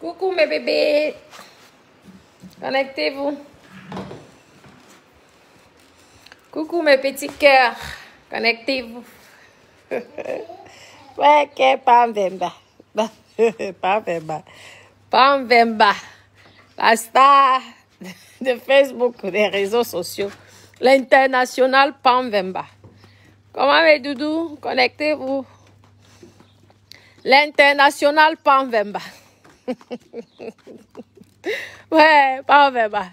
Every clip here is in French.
Coucou mes bébés. Connectez-vous. Coucou mes petits cœurs. Connectez-vous. Ouais, que Pamvemba. Pamvemba. Pamvemba. La star de Facebook, des réseaux sociaux. L'international Pamvemba. Comment mes doudous? Connectez-vous. L'international Pamvemba. Ouais, Pamvemba.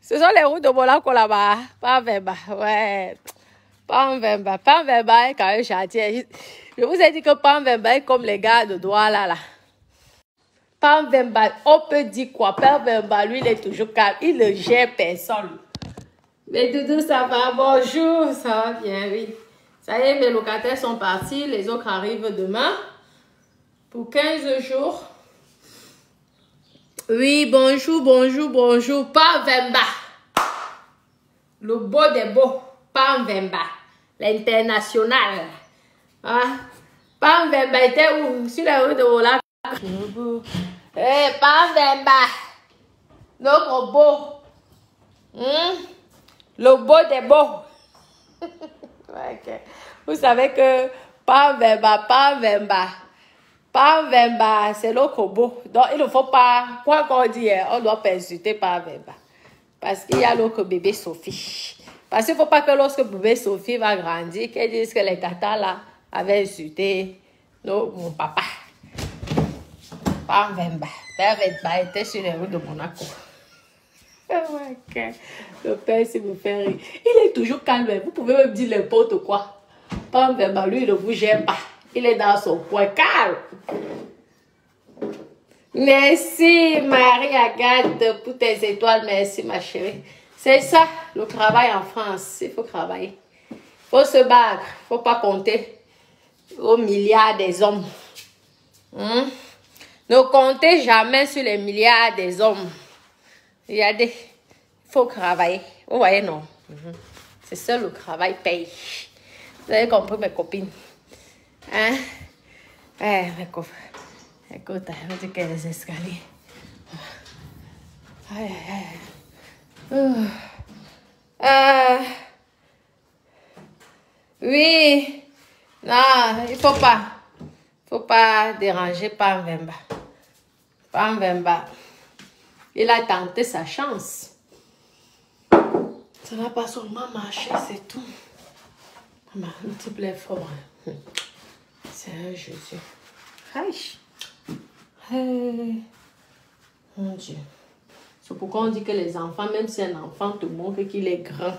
Ce sont les routes de Monaco là-bas. Pamvemba. Ouais. Pamvemba. Pamvemba est quand même gentil. Je vous ai dit que Pamvemba est comme les gars de Douala là. Pamvemba, on peut dire quoi? Pamvemba, lui, il est toujours calme. Il ne gère personne. Mais doudou, ça va? Bonjour. Ça va bien, oui. Ça y est, mes locataires sont partis. Les autres arrivent demain. Pour 15 jours. Oui, bonjour, bonjour, bonjour. Pamvemba. Le beau des beaux. Pamvemba. L'international. Hein? Pamvemba était où? Sur la rue de Ola. Eh, Pamvemba. Notre beau. Le beau des beaux. Okay. Vous savez que Pamvemba, c'est le kobo. Donc, il ne faut pas, quoi qu'on dise, on doit pas insulter Pamvemba. Parce qu'il y a l'autre bébé Sophie. Parce qu'il ne faut pas que lorsque bébé Sophie va grandir, qu'elle dise que les tatas là avaient insulté mon papa. Pamvemba. Pamvemba était sur les routes de Monaco. Okay. Le père, s'il me fait rire. Il est toujours calme. Vous pouvez me dire n'importe quoi. Pamvemba, lui, il ne vous gêne pas. Il est dans son coin calme. Merci, Marie-Agathe, pour tes étoiles. Merci, ma chérie. C'est ça, le travail en France. Il faut travailler. Il faut se battre. Il ne faut pas compter aux milliards des hommes. Ne comptez jamais sur les milliards des hommes. Regardez, il faut travailler. Vous voyez, non? C'est ça, le travail paye. Vous avez compris, mes copines? Hein? Mes copines. Écoute, on dit qu'il y a les escaliers. Oui. Non, il faut pas. Faut pas déranger Pamvemba. Pamvemba. Il a tenté sa chance. Ça n'a pas seulement marché, c'est tout. Maman, s'il te plaît, fort. C'est un Jésus. Aïe. Mon Dieu. C'est pourquoi on dit que les enfants, même si un enfant te montre qu'il est grand,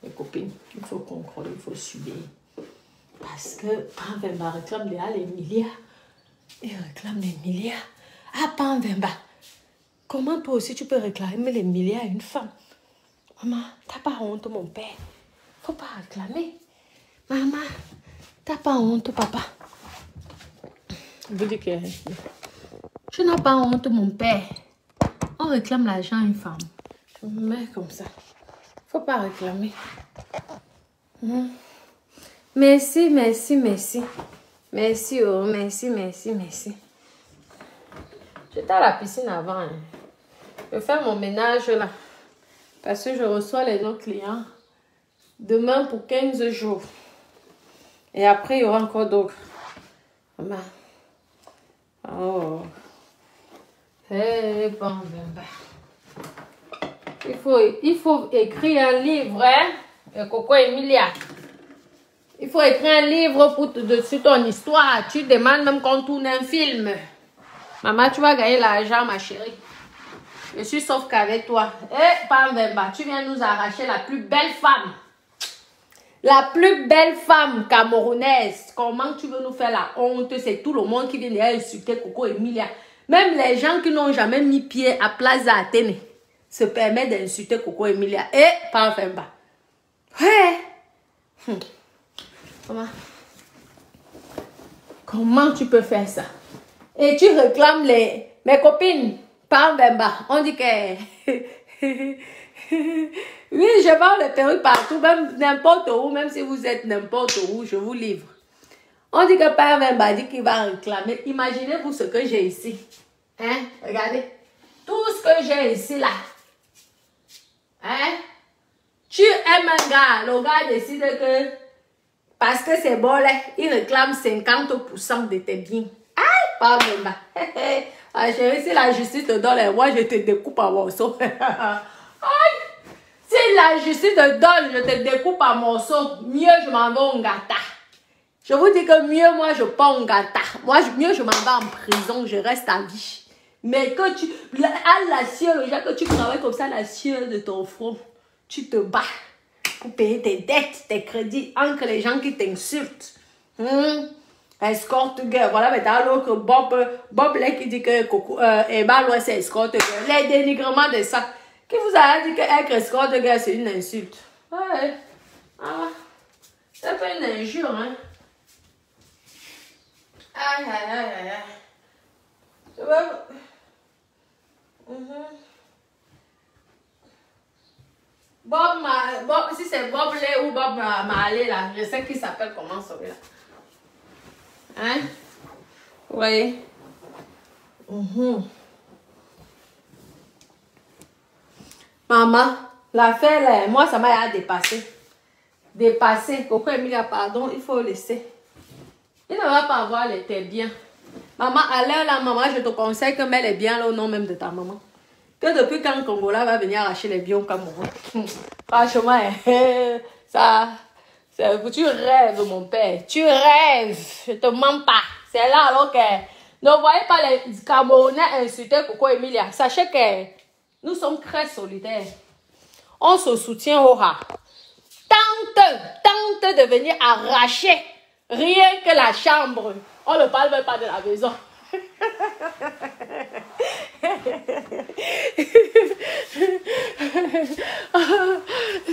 mes copines, il faut qu'on croie, il faut subir. Parce que Pamvemba réclame déjà les milliards. Il réclame les milliards. Ah, Pamvemba. Comment toi aussi tu peux réclamer les milliards à une femme? Maman, t'as pas honte, mon père. Faut pas réclamer. Maman, t'as pas honte, papa. Vous dites que je n'ai pas honte, mon père. On réclame l'argent à une femme. Je me mets comme ça. Faut pas réclamer. Merci, merci, merci. Merci, oh, merci, merci, merci. J'étais à la piscine avant. Hein. Je vais faire mon ménage là. Parce que je reçois les autres clients demain pour 15 jours. Et après, il y aura encore d'autres. Maman. Oh. Hey, Pamvemba. Il faut écrire un livre, hein? Coco Emilia. Il faut écrire un livre sur ton histoire. Tu demandes même qu'on tourne un film. Maman, tu vas gagner l'argent, ma chérie. Je suis sauf qu'avec toi. Eh, Pamvemba, tu viens nous arracher la plus belle femme. La plus belle femme camerounaise. Comment tu veux nous faire la honte? C'est tout le monde qui vient insulter Coco Emilia. Même les gens qui n'ont jamais mis pied à Plaza Athénée se permettent d'insulter Coco Emilia. Eh, Pamvemba. Ouais. Comment tu peux faire ça? Et tu réclames mes copines. Pamvemba. On dit que... Oui, je vends les perruques partout, même n'importe où, même si vous êtes n'importe où, je vous livre. On dit que Pamvemba dit qu'il va réclamer. Imaginez-vous ce que j'ai ici. Hein? Regardez. Tout ce que j'ai ici, là. Hein? Tu aimes un gars, le gars décide que parce que c'est bon là, il réclame 50% de tes biens. Aïe, pas même. Ah, chérie, si la justice te donne, moi je te découpe à morceaux. Aïe! Si la justice te donne, je te découpe à morceaux, mieux je m'en vais au Ngata. Je vous dis que mieux moi je pars au Ngata. Moi, mieux je m'en vais en prison, je reste à vie. Mais que tu, à la sueur, déjà que tu travailles comme ça, la sueur de ton front, tu te bats pour payer tes dettes, tes crédits, entre les gens qui t'insultent. Escorte girl. Voilà, maintenant l'autre Bob là qui dit que Eba c'est escorte girl. Les dénigrements de ça. Qui vous a dit que être escorte girl c'est une insulte? Ouais. Ah, c'est pas une injure, hein. Aïe, aïe, aïe, aïe, aïe. Je veux... Bob, si c'est Bob Lé ou Bob Marley là, je sais qu'il s'appelle comment celui-là. Hein? Oui. Maman, l'affaire là, moi ça m'a dépassé. Dépassé. Coco Emilia, pardon, il faut laisser. Il ne va pas avoir tes biens. Maman, à l'heure là, maman, je te conseille que mets les biens là au nom même de ta maman. Que depuis quand le Congolais va venir arracher les biens au Cameroun. Franchement, ça, tu rêves, mon père. Tu rêves. Je te mens pas. C'est là alors que ne voyez pas les Camerounais insulter Coco Emilia. Sachez que nous sommes très solidaires. On se soutient au rat. Tente de venir arracher rien que la chambre. On ne parle même pas de la maison.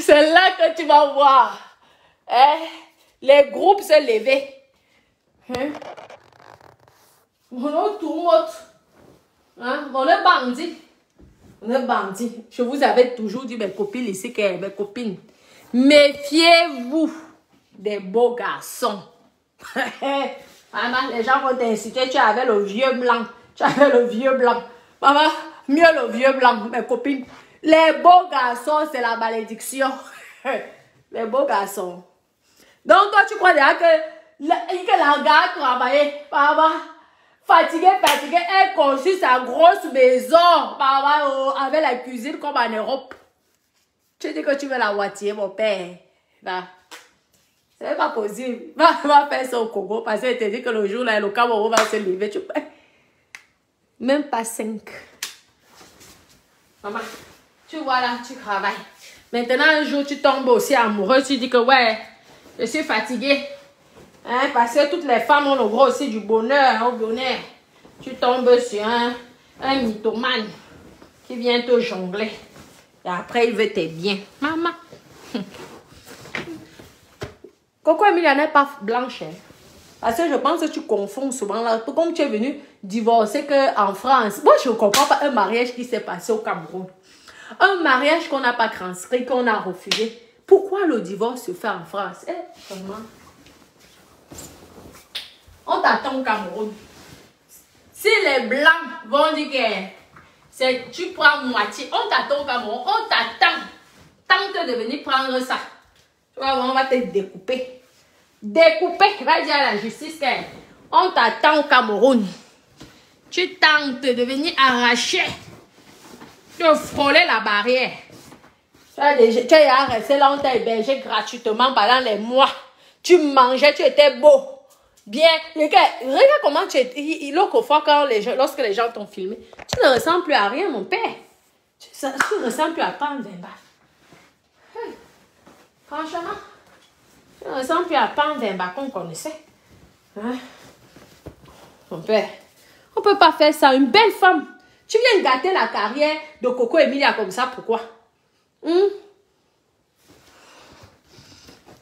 C'est là que tu vas voir les groupes se lever. On est bandits. On est bandits. Je vous avais toujours dit, mes copines ici, que mes copines, méfiez-vous des beaux garçons. Maman, les gens vont t'inciter, tu avais le vieux blanc. Tu avais le vieux blanc. Maman, mieux le vieux blanc, mes copines. Les beaux garçons, c'est la malédiction. Les beaux garçons. Donc, toi, tu crois déjà que la gare travaillait, maman, fatiguée, elle construit sa grosse maison, maman, avec la cuisine comme en Europe. Tu dis que tu veux la moitié, mon père. Là. C'est pas possible. Va faire ça au Congo parce qu'elle te dit que le jour là, le Cameroun va se lever. Tu peux... Même pas 5. Maman, tu vois là, tu travailles. Maintenant, un jour, tu tombes aussi amoureux. Tu dis que ouais, je suis fatiguée. Hein, parce que toutes les femmes ont le droit aussi du bonheur, au bonheur. Tu tombes sur un mythomane qui vient te jongler. Et après, il veut tes biens. Maman. Coco Emilia n'est pas blanche. Hein? Parce que je pense que tu confonds souvent là. Comme tu es venu divorcer en France. Moi, je ne comprends pas un mariage qui s'est passé au Cameroun. Un mariage qu'on n'a pas transcrit, qu'on a refusé. Pourquoi le divorce se fait en France? Comment? On t'attend au Cameroun. Si les blancs vont dire que tu prends moitié, on t'attend au Cameroun. On t'attend. Tente de venir prendre ça. Tu vois, on va te découper. Découper. Va dire à la justice qu'on t'attend au Cameroun. Tu tentes de venir arracher. Tu as frôlé la barrière. Tu as resté là, on t'a hébergé gratuitement pendant les mois. Tu mangeais, tu étais beau. Bien. Regarde comment tu étais. L'autre fois, lorsque les gens t'ont filmé, tu ne ressembles plus à rien, mon père. Tu ne ressembles plus à Pandemba. Franchement, tu ne ressembles plus à Pandemba qu'on connaissait. Hein? Mon père, on ne peut pas faire ça. Une belle femme. Tu viens gâter la carrière de Coco Emilia comme ça, pourquoi?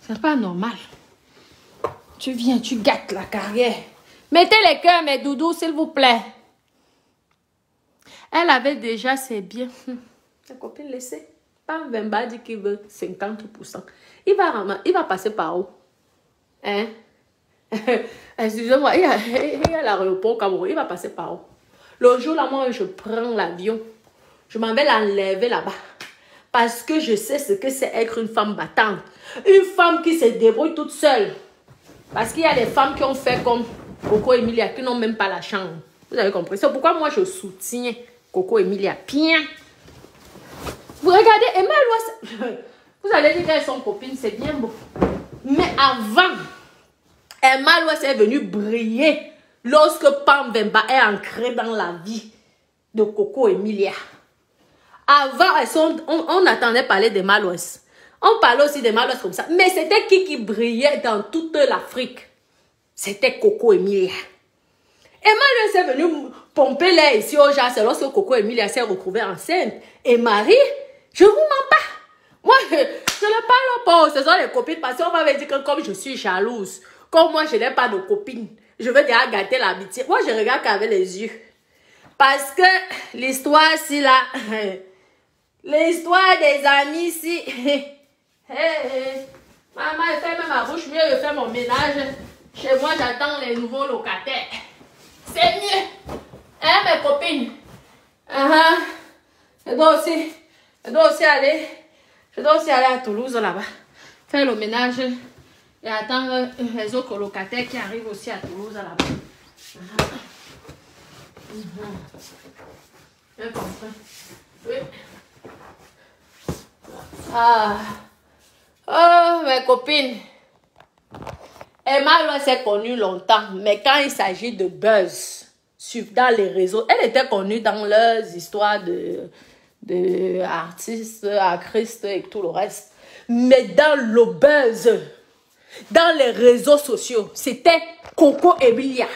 C'est pas normal. Tu viens, tu gâtes la carrière. Mettez les cœurs, mes doudous, s'il vous plaît. Elle avait déjà ses biens. Ta copine, laissez. Pandemba dit qu'il veut 50%. Il va passer par où? Hein? Excusez-moi, il y a l'aéroport au Cameroun. Il va passer par où? Le jour là, moi, je prends l'avion. Je m'en vais l'enlever là-bas. Parce que je sais ce que c'est être une femme battante. Une femme qui se débrouille toute seule. Parce qu'il y a des femmes qui ont fait comme Coco Emilia, qui n'ont même pas la chambre. Vous avez compris? C'est pourquoi moi, je soutiens Coco Emilia. Bien. Vous regardez, Emma, vous allez dire qu'elles sont copines, c'est bien beau. Mais avant, Emma Lois est venue briller lorsque Pam Vemba est ancrée dans la vie de Coco Emilia. Avant, on attendait parler d'Emma Lois. On parlait aussi d'Emma Lois comme ça. Mais c'était qui brillait dans toute l'Afrique? C'était Coco Emilia. Emma Lois est venue pomper l'air ici au jazz lorsque Coco Emilia s'est retrouvée enceinte. Et Marie, je vous mens pas. Moi, je ne parle pas. Ce sont les copines parce qu'on m'avait dit que comme je suis jalouse, comme moi, je n'ai pas de copine, je veux déjà gâter l'amitié. Moi, je regarde qu'avec les yeux. Parce que l'histoire, si là, l'histoire des amis, ici, maman, elle fait même ma bouche mieux, je fais mon ménage. Chez moi, j'attends les nouveaux locataires. C'est mieux. Hein, mes copines? Je dois aussi aller à Toulouse là-bas. Faire le ménage et attendre les autres locataires qui arrivent aussi à Toulouse là-bas. Bien compris. Oui. Oh, mes copines. Emma Lois s'est connue longtemps, mais quand il s'agit de buzz dans les réseaux, elle était connue dans leurs histoires de artistes, actrices et tout le reste. Mais dans le buzz, dans les réseaux sociaux, c'était Coco Emilia.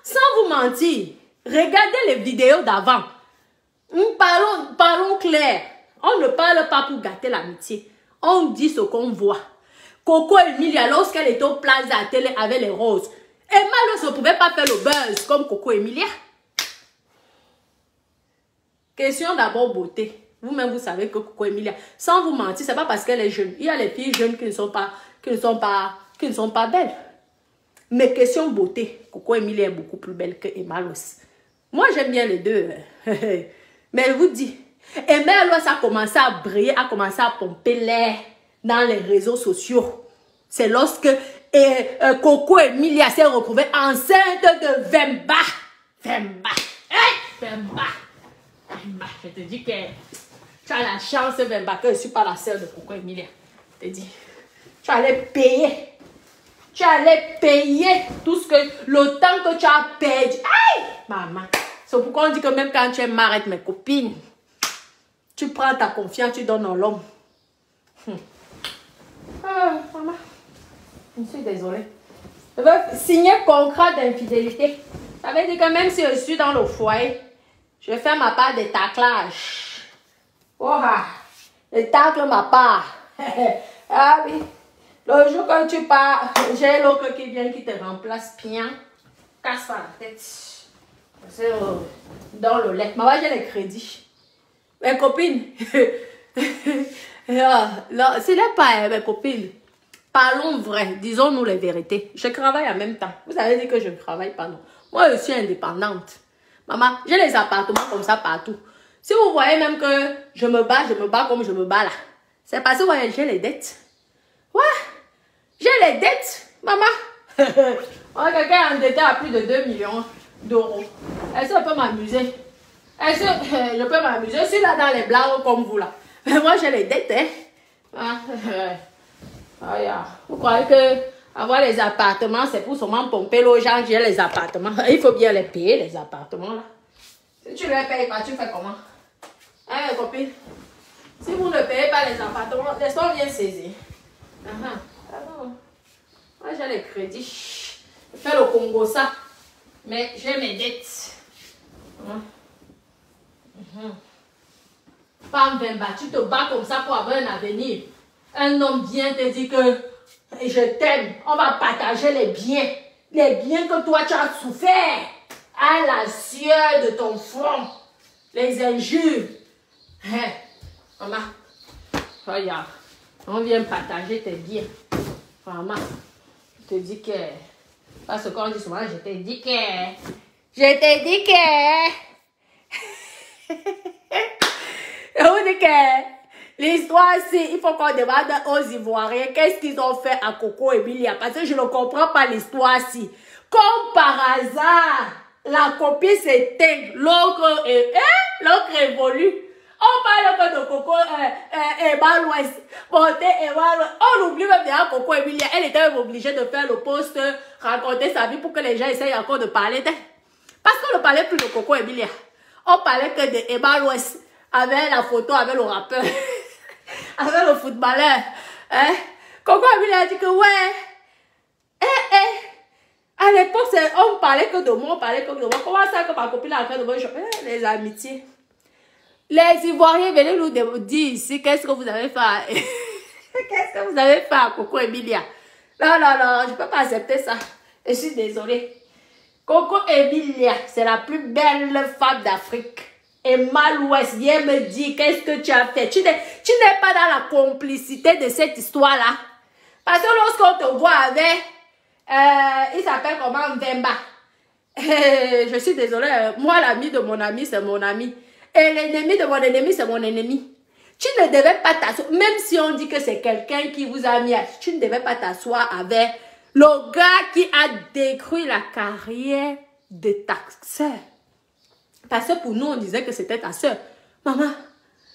Sans vous mentir, regardez les vidéos d'avant. Parlons clair. On ne parle pas pour gâter l'amitié. On dit ce qu'on voit. Coco Emilia, lorsqu'elle était au Plaza à télé avec les roses, Emma ne pouvait pas faire le buzz comme Coco Emilia. Question d'abord beauté. Vous-même, vous savez que Coco Emilia, sans vous mentir, c'est pas parce qu'elle est jeune. Il y a les filles jeunes qui ne sont pas belles. Mais question beauté, Coco Emilia est beaucoup plus belle que Emma Lois. Moi, j'aime bien les deux. Mais je vous dis, Emma Lois a commencé à briller, a commencé à pomper l'air dans les réseaux sociaux. C'est lorsque Coco Emilia s'est retrouvée enceinte de Vemba. Vemba. Vemba. Je te dis que tu as la chance, Vemba, que je ne suis pas la sœur de Coco Emilia. Je te dis, tu allais payer. Tu allais payer tout le temps que tu as perdu. Aïe, maman. C'est pourquoi on dit que même quand tu es marrette, mes copines, tu prends ta confiance, tu donnes à l'homme. Maman, je suis désolée. Je veux signer contrat d'infidélité. Ça veut dire que même si je suis dans le foyer, je fais ma part de taclage. Oh, je tacle ma part. Ah oui. Le jour que tu pars, j'ai l'autre qui vient qui te remplace bien. Casse pas la tête. C'est dans le lait. Maman, j'ai les crédits. Mes copines. Là, ce n'est pas mes copines. Parlons vrai. Disons-nous les vérités. Je travaille en même temps. Vous avez dit que je ne travaille pas, non. Moi, je suis indépendante. Maman, j'ai les appartements comme ça partout. Si vous voyez même que je me bats comme je me bats là. C'est parce que ouais, j'ai les dettes. Ouais. J'ai les dettes, maman. Quelqu'un est endetté à plus de 2 millions d'euros. Est-ce que je peux m'amuser? Est-ce que je peux m'amuser? Je suis là dans les blagues comme vous là. Mais moi j'ai les dettes, hein. Vous croyez que avoir les appartements, c'est pour seulement pomper les gens qui ont les appartements? Il faut bien les payer, les appartements là. Si tu ne les payes pas, tu fais comment? Hein, copine? Si vous ne payez pas les appartements, laisse-moi bien saisir. Moi, j'ai les crédits. Je fais le Congo ça. Mais j'ai mes dettes. Femme Vemba, tu te bats comme ça pour avoir un avenir. Un homme vient te dire que je t'aime. On va partager les biens. Les biens que toi tu as souffert. À la sueur de ton front. Les injures. Maman. Regarde. On vient partager tes biens. Maman. Je te dis que, parce qu'on dit souvent, je te dis que Je t'ai dit que... Je vous dis que l'histoire, c'est il faut qu'on demande aux Ivoiriens qu'est-ce qu'ils ont fait à Coco Emilia. Parce que je ne comprends pas l'histoire-ci. Comme par hasard, la copie s'éteint, l'autre évolue. On parle de Coco Emma l'Ouest. On oublie même déjà Coco Emilia. Elle était même obligée de faire le post, raconter sa vie pour que les gens essayent encore de parler d'elle. Parce qu'on ne parlait plus de Coco Emilia. On parlait que de Emma l'Ouest. Avec la photo, avec le rappeur. Avec le footballeur. Hein? Coco Emilia a dit que ouais. À l'époque, on parlait que de moi, on parlait que de moi. Comment ça que ma copine a fait de moi? Les amitiés. Les Ivoiriens, venez nous dire ici, qu'est-ce que vous avez fait? Qu'est-ce que vous avez fait à Coco Emilia? Non, non, non, je ne peux pas accepter ça. Je suis désolée. Coco Emilia, c'est la plus belle femme d'Afrique. Emma l'Ouest, viens me dire qu'est-ce que tu as fait. Tu n'es pas dans la complicité de cette histoire-là. Parce que lorsqu'on te voit avec, il s'appelle comment, Vemba. Je suis désolée, moi l'ami de mon ami, c'est mon ami. Et l'ennemi de mon ennemi, c'est mon ennemi. Tu ne devais pas t'asseoir, même si on dit que c'est quelqu'un qui vous a mis, tu ne devais pas t'asseoir avec le gars qui a détruit la carrière de ta soeur. Parce que pour nous, on disait que c'était ta soeur. Maman,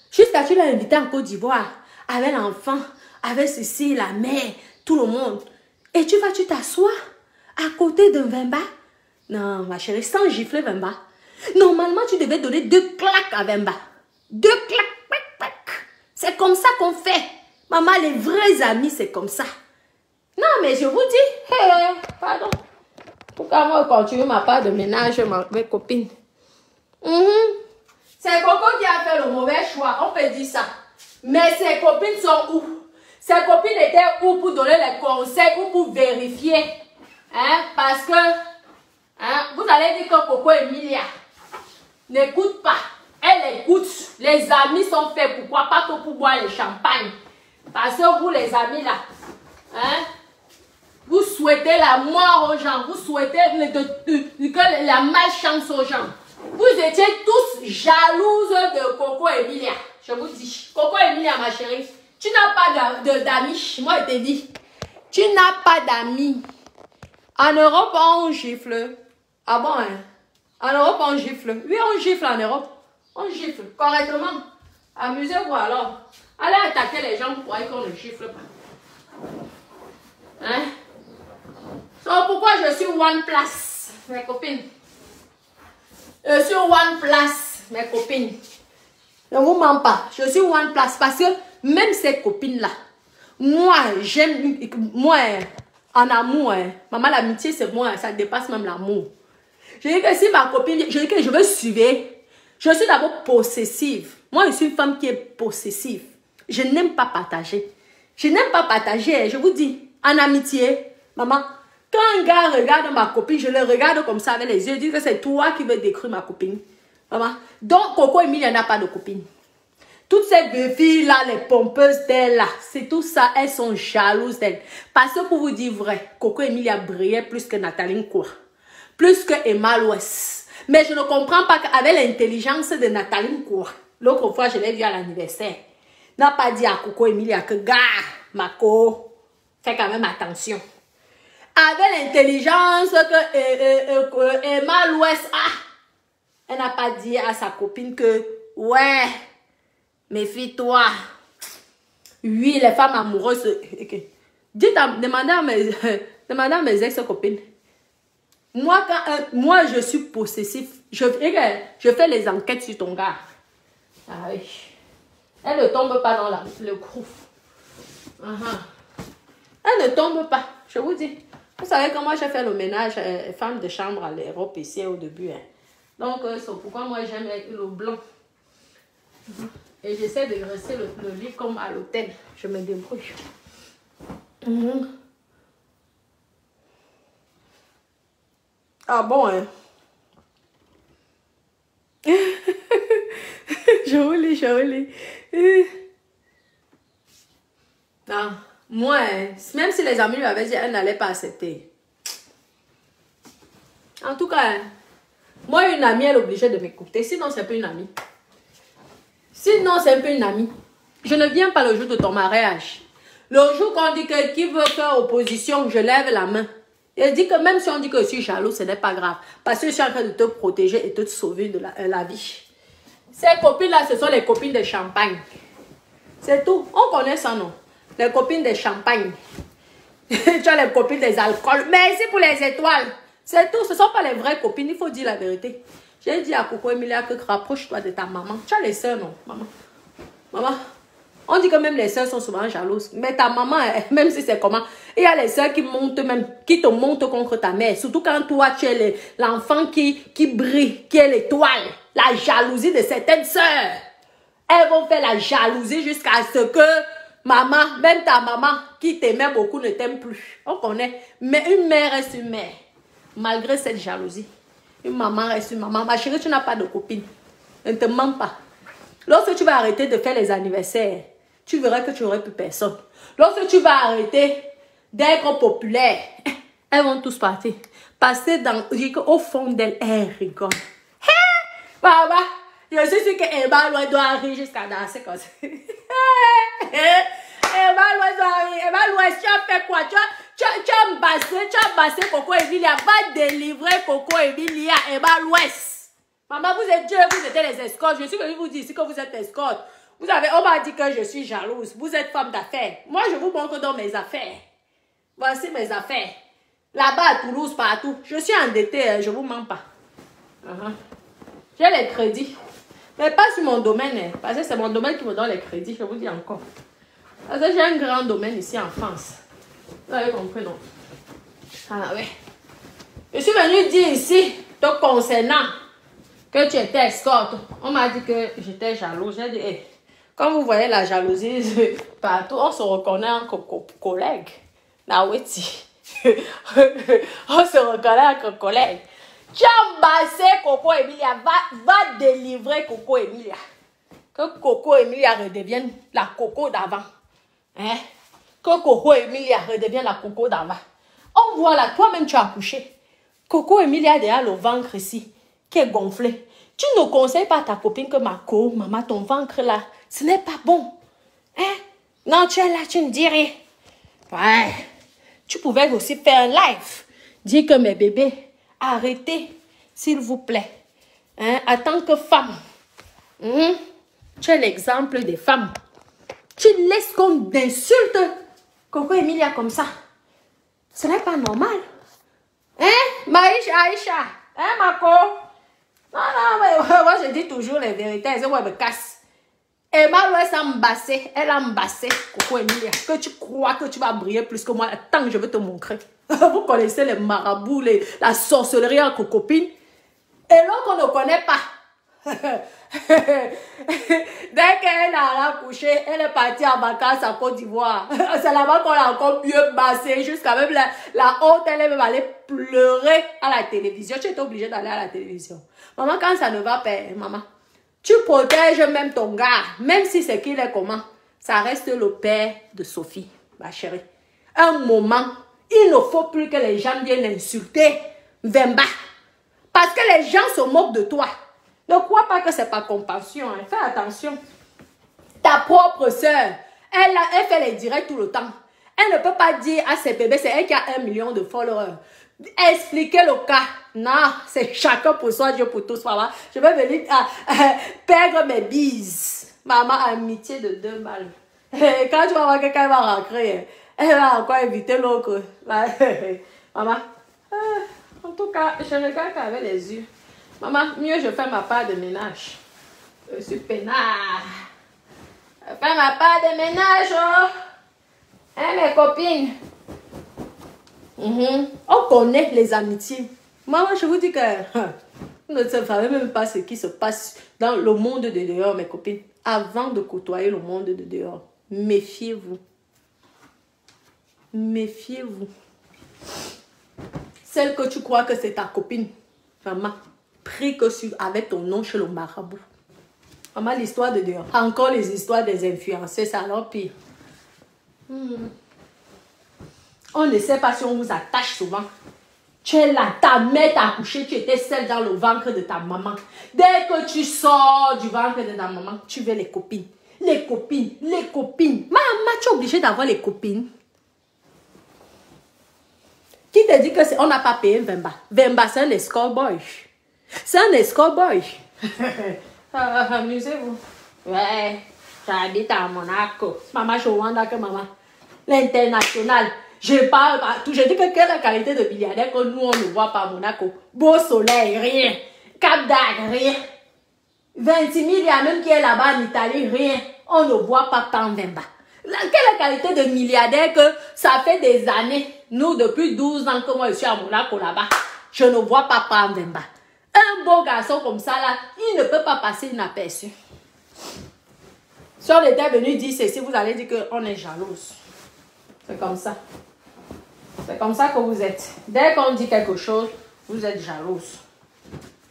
jusqu'à tu l'as invité en Côte d'Ivoire, avec l'enfant, avec ceci, la mère, tout le monde. Et tu t'assois à côté d'un Vemba? Non, ma chérie, sans gifler Vemba. Normalement, tu devais donner 2 claques à Vemba. 2 claques. C'est comme ça qu'on fait. Maman, les vrais amis, c'est comme ça. Non, mais je vous dis, pardon. Pourquoi moi, quand tu veux ma part de ménage, mes copines? C'est Coco qui a fait le mauvais choix, on peut dire ça. Mais ses copines sont où? Ses copines étaient où pour donner les conseils ou pour vérifier? Hein? Parce que, hein, vous allez dire que Coco Emilia n'écoute pas. Elle écoute. Les amis sont faits pourquoi? Pas que pour boire le champagne. Parce que vous, les amis là, hein, vous souhaitez la mort aux gens. Vous souhaitez que la malchance aux gens. Vous étiez tous jalouses de Coco Emilia. Je vous dis. Coco Emilia, ma chérie, tu n'as pas d'amis. Moi, je te dis. Tu n'as pas d'amis. En Europe, on gifle. Ah bon, hein? En Europe, on gifle. Oui, on gifle en Europe. On gifle correctement. Amusez-vous alors. Allez attaquer les gens pour croire qu'on ne gifle pas. Hein? Donc, pourquoi je suis One Place, mes copines? Je suis One Place, mes copines. Ne vous mens pas. Je suis One Place parce que même ces copines-là, moi, j'aime, moi, en amour, maman, l'amitié, c'est moi, ça dépasse même l'amour. Je dis que si ma copine, je dis que je veux suivre, je suis d'abord possessive. Moi, je suis une femme qui est possessive. Je n'aime pas partager. Je n'aime pas partager, je vous dis, en amitié, maman. Quand un gars regarde ma copine, je le regarde comme ça avec les yeux. Je dis que c'est toi qui veux détruire ma copine. Maman. Donc, Coco Emilia n'a pas de copine. Toutes ces deux filles-là, les pompeuses d'elle, là, c'est tout ça, elles sont jalouses d'elle. Parce que pour vous dire vrai, Coco Emilia brillait plus que Nathalie Nkoua. Plus que Emma l'Ouest. Mais je ne comprends pas qu'avec l'intelligence de Nathalie Nkoua, l'autre fois, je l'ai vu à l'anniversaire, n'a pas dit à Coco Emilia que, gars, Mako, fais quand même attention. Avec l'intelligence que Emma l'Ouest a, elle n'a pas dit à sa copine que, ouais, méfie-toi. Oui, les femmes amoureuses. Okay. Demandez à mes ex-copines. Moi, je suis possessif. Je fais les enquêtes sur ton gars. Ah oui. Elle ne tombe pas dans le crouf. Elle ne tombe pas, je vous dis. Vous savez comment j'ai fait le ménage femme de chambre à l'Europe ici au début. Hein. Donc, c'est pourquoi moi j'aime le blanc. Et j'essaie de rester le lit comme à l'hôtel. Je me débrouille. Ah bon, hein? Joli. Non. Moi, même si les amis lui avaient dit, elle n'allait pas accepter. En tout cas, Moi, une amie, elle est obligée de m'écouter. Sinon, c'est un peu une amie. Sinon, c'est un peu une amie. Je ne viens pas le jour de ton mariage. Le jour qu'on dit que qui veut faire opposition, je lève la main. Et dit que même si on dit que je suis jaloux, ce n'est pas grave. Parce que je suis en train de te protéger et de te sauver de la vie. Ces copines-là, ce sont les copines de champagne. C'est tout. On connaît ça, non? Les copines de champagne. Tu as les copines des alcools. Merci pour les étoiles. C'est tout. Ce ne sont pas les vraies copines. Il faut dire la vérité. J'ai dit à Coco Emilia que rapproche-toi de ta maman. Tu as les soeurs, non, maman? Maman, on dit que même les soeurs sont souvent jalouses. Mais ta maman, même si c'est comment, il y a les soeurs qui montent même, qui te montent contre ta mère. Surtout quand toi, tu es l'enfant qui brille, qui est l'étoile. La jalousie de certaines soeurs. Elles vont faire la jalousie jusqu'à ce que maman, même ta maman qui t'aimait beaucoup ne t'aime plus. On connaît. Mais une mère reste une mère. Malgré cette jalousie. Une maman reste une maman. Ma chérie, tu n'as pas de copine. Ne te mens pas. Lorsque tu vas arrêter de faire les anniversaires, tu verras que tu n'auras plus personne. Lorsque tu vas arrêter d'être populaire, elles vont tous partir. Passer au fond d'elles, elles rigolent. Hé, maman, je suis sûre qu'Emma doit rire jusqu'à danser comme ça. Emma Louest, tu as fait quoi? Tu as bassé Coco Emilia. Va délivrer Coco Emilia, Emma Louest. Maman, vous êtes Dieu, vous êtes les escortes. Je suis venue vous dire ici que vous êtes escorte. On m'a dit que je suis jalouse. Vous êtes femme d'affaires. Moi, je vous montre dans mes affaires. Voici mes affaires. Là-bas à Toulouse, partout. Je suis endettée, je ne vous mens pas. J'ai les crédits. Mais pas sur mon domaine, parce que c'est mon domaine qui me donne les crédits, je vous dis encore. Parce que j'ai un grand domaine ici en France. Vous avez compris, non? Ah ouais. Je suis venue dire ici, te concernant, que tu étais escorte. On m'a dit que j'étais jalouse. J'ai dit, hey, quand vous voyez la jalousie partout, on se reconnaît en collègue. Naweti. On se reconnaît en collègue. Tu as bassé Coco Emilia. Va délivrer Coco Emilia. Que Coco Emilia redevienne la Coco d'avant. Hein? Que Coco Emilia redevienne la Coco d'avant. On voit là, toi-même tu as accouché. Coco Emilia a déjà le ventre ici, qui est gonflé. Tu ne conseilles pas à ta copine que maman, ton ventre là, ce n'est pas bon. Hein? Non, tu es là, tu ne dis rien. Ouais. Tu pouvais aussi faire un live. Dire que mes bébés, arrêtez, s'il vous plaît. Hein? En tant que femme, tu es l'exemple des femmes. Tu laisses qu'on insulte Coco Emilia comme ça. Ce n'est pas normal. Hein? Aïcha. Hein, Mako? Non, mais moi je dis toujours les vérités. Elle me casse. Emma elle a embassé Coco Emilia. Que tu crois que tu vas briller plus que moi. Tant que je vais te montrer. Vous connaissez les marabouts, la sorcellerie en cocopine. Et l'autre qu'on ne connaît pas. Dès qu'elle a accouché, elle est partie en vacances à Côte d'Ivoire. C'est là-bas qu'on a encore mieux bassé. Jusqu'à même la honte, elle est même allée pleurer à la télévision. Tu étais obligée d'aller à la télévision. Maman, quand ça ne va pas, maman, tu protèges même ton gars. Même si c'est qu'il est comment. Ça reste le père de Sophie, ma chérie. Un moment, il ne faut plus que les gens viennent insulter Vemba. Parce que les gens se moquent de toi. Ne crois pas que c'est pas compassion. Hein. Fais attention. Ta propre soeur, elle fait les directs tout le temps. Elle ne peut pas dire à ses bébés, c'est elle qui a 1 million de followers. Expliquer le cas. Non, c'est chacun pour soi, Dieu pour tous. Maman. Je vais venir perdre mes bises. Maman, amitié de 2 balles. Quand tu vas voir quelqu'un va rentrer, elle va encore inviter l'autre. Maman. En tout cas, je regarde qu'avec les yeux. Maman, mieux je fais ma part de ménage. Je suis peinard. Je fais ma part de ménage, oh. Hein, mes copines? On connaît les amitiés. Maman, je vous dis que vous ne savez même pas ce qui se passe dans le monde de dehors, mes copines. Avant de côtoyer le monde de dehors, méfiez-vous. Méfiez-vous. Celle que tu crois que c'est ta copine, maman, prie que avec ton nom chez le marabout. Maman, l'histoire de dehors. Encore les histoires des influenceurs, ça alors pire. On ne sait pas si on vous attache souvent. Tu es là, ta mère t'a accouché, tu étais seule dans le ventre de ta maman. Dès que tu sors du ventre de ta maman, tu veux les copines. Les copines, les copines. Maman, tu es obligée d'avoir les copines. Qui te dit que on n'a pas payé Vemba? Vemba, c'est un escort boy. C'est un escort boy. Amusez-vous. Ouais, j'habite à Monaco. Maman, je Rwanda que maman. L'international. Je parle partout. Je dis que quelle qualité de milliardaire que nous, on ne voit pas à Monaco. Beau soleil, rien. Cap d'Agde, rien. 26 000, il y a même qui est là-bas en Italie, rien. On ne voit pas tant Vemba. Quelle qualité de milliardaire que ça fait des années. Nous, depuis 12 ans que moi, je suis à Monaco là-bas. Je ne vois pas Pam Vemba. Un beau garçon comme ça, là, il ne peut pas passer inaperçu. Si on était venu dire ceci, vous allez dire qu'on est jalouse. C'est comme ça. C'est comme ça que vous êtes. Dès qu'on dit quelque chose, vous êtes jalouse.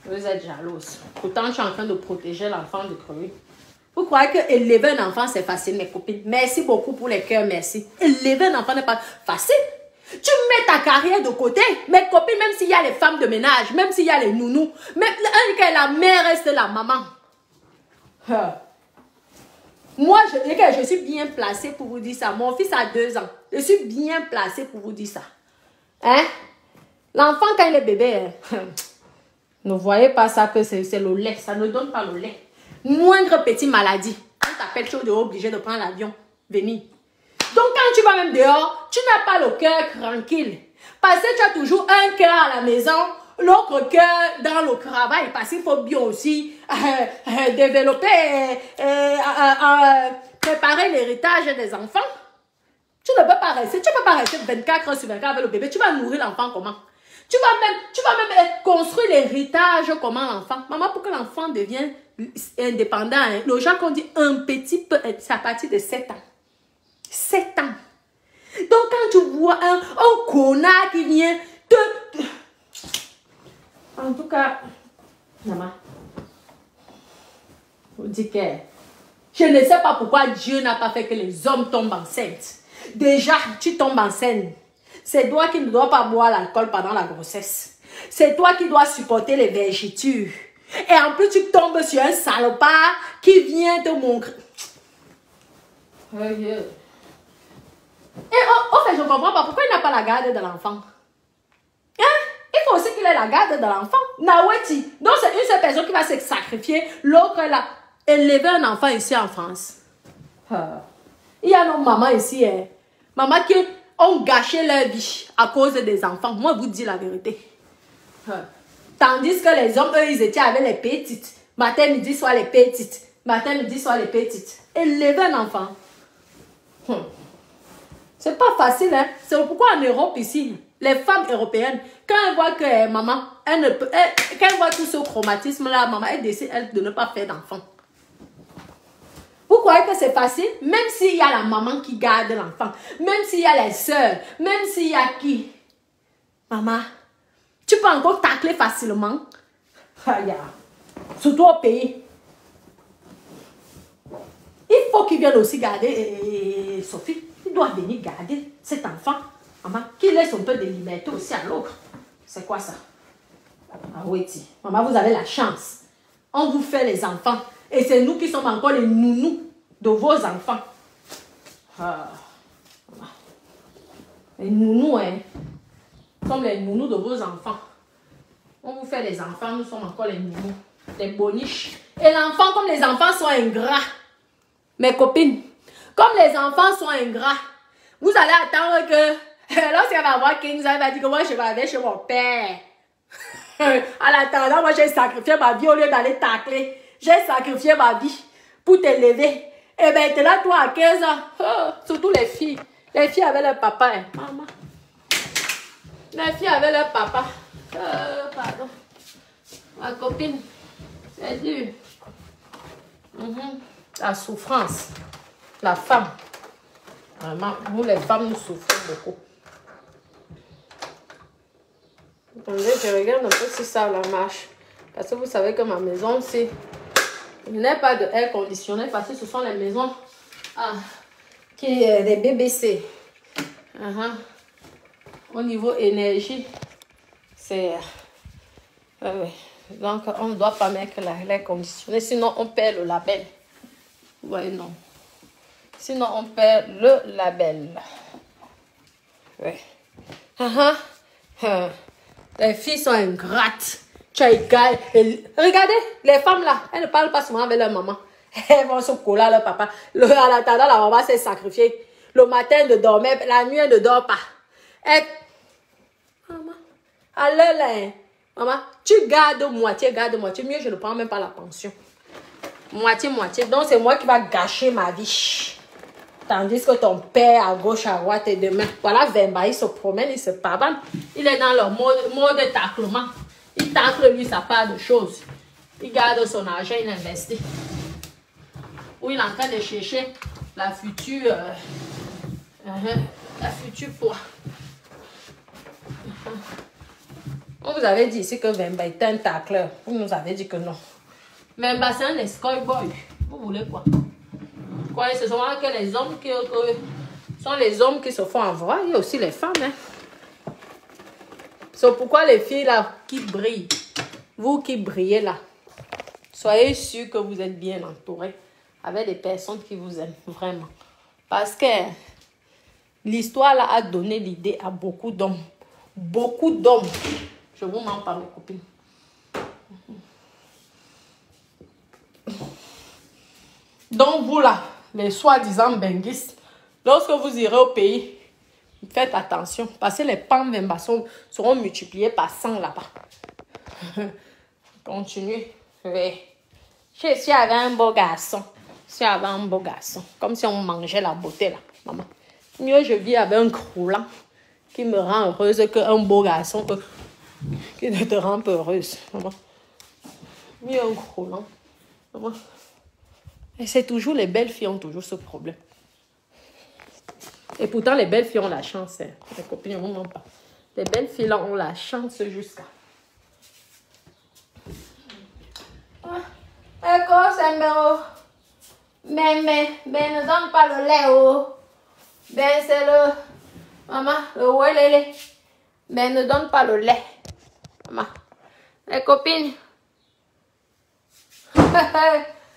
Vous êtes jalouse. Pourtant, je suis en train de protéger l'enfant de crever. Vous croyez que élever un enfant, c'est facile, mes copines? Merci beaucoup pour les cœurs, merci. Élever un enfant n'est pas facile. Tu mets ta carrière de côté. Mes copines, même s'il y a les femmes de ménage, même s'il y a les nounous, même la mère reste la maman. Moi, je suis bien placée pour vous dire ça. Mon fils a 2 ans. Je suis bien placée pour vous dire ça. Hein? L'enfant, quand il est bébé, ne voyez pas ça que c'est le lait. Ça ne donne pas le lait. Moindre petite maladie. On t'appelle, tu es obligé de prendre l'avion. Venir. Donc, quand tu vas même dehors, tu n'as pas le cœur tranquille. Parce que tu as toujours un cœur à la maison, l'autre cœur dans le travail. Parce qu'il faut bien aussi développer, préparer l'héritage des enfants. Tu ne peux pas rester. Tu ne peux pas rester 24 heures sur 24 avec le bébé. Tu vas nourrir l'enfant comment? Tu vas même construire l'héritage comment l'enfant? Maman, pour que l'enfant devienne indépendant, hein, le genre qu'on dit un petit peu, c'est à partir de 7 ans. 7 ans. Donc, quand tu vois un connard qui vient te... En tout cas, maman, je dis que je ne sais pas pourquoi Dieu n'a pas fait que les hommes tombent enceintes. Déjà, tu tombes enceinte. C'est toi qui ne dois pas boire l'alcool pendant la grossesse. C'est toi qui dois supporter les vergitures. Et en plus, tu tombes sur un salopard qui vient te montrer. Et en fait, je ne comprends pas pourquoi il n'a pas la garde de l'enfant. Hein? Il faut aussi qu'il ait la garde de l'enfant. Naweti. Donc, c'est une seule personne qui va se sacrifier. L'autre, elle a élevé un enfant ici en France. Il y a nos mamans ici. Maman qui ont gâché leur vie à cause des enfants. Moi, je vous dis la vérité. Tandis que les hommes, eux, ils étaient avec les petites. Matin, midi, soir les petites. Matin, midi, soir les petites. Élever un enfant. C'est pas facile, hein. C'est pourquoi en Europe ici, les femmes européennes, quand elles voient que maman, quand elles voient tout ce chromatisme-là, maman, elles décident de ne pas faire d'enfant. Vous croyez que c'est facile? Même s'il y a la maman qui garde l'enfant, même s'il y a les soeurs, même s'il y a qui? Maman, tu peux encore tacler facilement. Surtout au pays. Il faut qu'il vienne aussi garder Sophie. Il doit venir garder cet enfant. Maman, qu'il laisse un peu de liberté aussi à l'autre. C'est quoi ça? Ah oui, maman, vous avez la chance. On vous fait les enfants. Et c'est nous qui sommes encore les nounous de vos enfants. Les nounous, hein. Comme les nounous de vos enfants. On vous fait les enfants, nous sommes encore les nounous. Les boniches. Et l'enfant, comme les enfants sont ingrats. Mes copines, comme les enfants sont ingrats, vous allez attendre que lorsqu'elle va voir King, elle va dire que moi je vais aller chez mon père. En attendant, moi j'ai sacrifié ma vie au lieu d'aller tacler. J'ai sacrifié ma vie pour t'élever. Et maintenant, toi à 15 ans, surtout les filles avaient leur papa. Hein. Maman. Les filles avaient leur papa. Pardon. Ma copine, c'est dur. La souffrance. La femme. Vraiment, nous les femmes, nous souffrons beaucoup. Attendez, je regarde un peu si ça la marche. Parce que vous savez que ma maison, c'est... Il n'y a pas de air conditionné parce que ce sont les maisons des BBC. Au niveau énergie, C'est... donc, on ne doit pas mettre l'air conditionné, sinon on perd le label. Ouais, non. Sinon, on perd le label. Ouais. Les filles sont ingrates. Tu as égal. Regardez, les femmes là, elles ne parlent pas souvent avec leur maman. Elles vont se coller à leur papa. En attendant, la maman s'est sacrifiée. Le matin, elle ne dormait pas. La nuit, elle ne dort pas. Maman, allez là. Maman, tu gardes moitié. Mieux, je ne prends même pas la pension. Moitié. Donc, c'est moi qui va gâcher ma vie. Tandis que ton père à gauche, à droite et demain. Voilà, Vemba, il se promène, il se pavane. Il est dans le mode taclement. Il tacle lui sa part de choses. Il garde son argent, il investit. Ou il est en train de chercher la future poids. On vous avait dit ici que Vemba était un tacleur. Vous nous avez dit que non. Vemba, c'est un escort boy. Vous voulez quoi? Quoi, ce sont que les hommes qui sont les hommes qui se font avoir. Il y a aussi les femmes. Hein. C'est pourquoi les filles là qui brillent, vous qui brillez là, soyez sûrs que vous êtes bien entourés avec des personnes qui vous aiment vraiment. Parce que l'histoire là a donné l'idée à beaucoup d'hommes. Beaucoup d'hommes. Je vous mens pas, mes copines. Donc vous là, les soi-disant benguistes, lorsque vous irez au pays, faites attention, parce que les pans Vemba seront multipliés par 100 là-bas. Continuez. Oui. Je suis avec un beau garçon. Comme si on mangeait la beauté là, maman. Mieux je vis avec un croulant qui me rend heureuse qu'un beau garçon qui ne te rend pas heureuse, maman. Mieux un croulant, maman. Et c'est toujours les belles filles ont toujours ce problème. Et pourtant, les belles filles ont la chance. Hein. Les copines ne vous mentent pas. Les belles filles là ont la chance jusqu'à. Mais ne donne pas le lait. Oh. Ben, c'est le. Maman, le ouelele. Mais ne donne pas le lait. Maman. Les copines.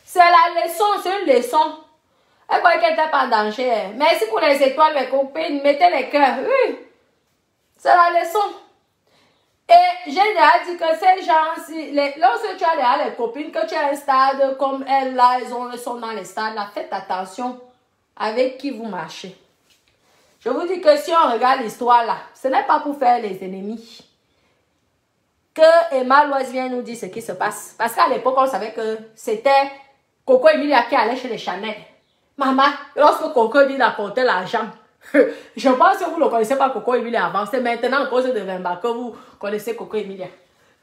C'est la leçon, c'est une leçon. Elle croit qu'elle n'était pas en danger. Merci pour les étoiles, mes copines. Mettez les cœurs. Oui. C'est la leçon. Et j'ai déjà dit que ces gens-ci, lorsque tu as déjà les copines, que tu as un stade comme elles là, elles sont dans les stades là, faites attention avec qui vous marchez. Je vous dis que si on regarde l'histoire là, ce n'est pas pour faire les ennemis. Que Emma Loise vient nous dire ce qui se passe. Parce qu'à l'époque, on savait que c'était Coco Emilia qui allait chez les Chanel. Maman, lorsque Coco Emilia apportait l'argent, je pense que vous ne connaissez pas Coco Emilia avant. C'est maintenant, à cause de Vemba, que vous connaissez Coco Emilia.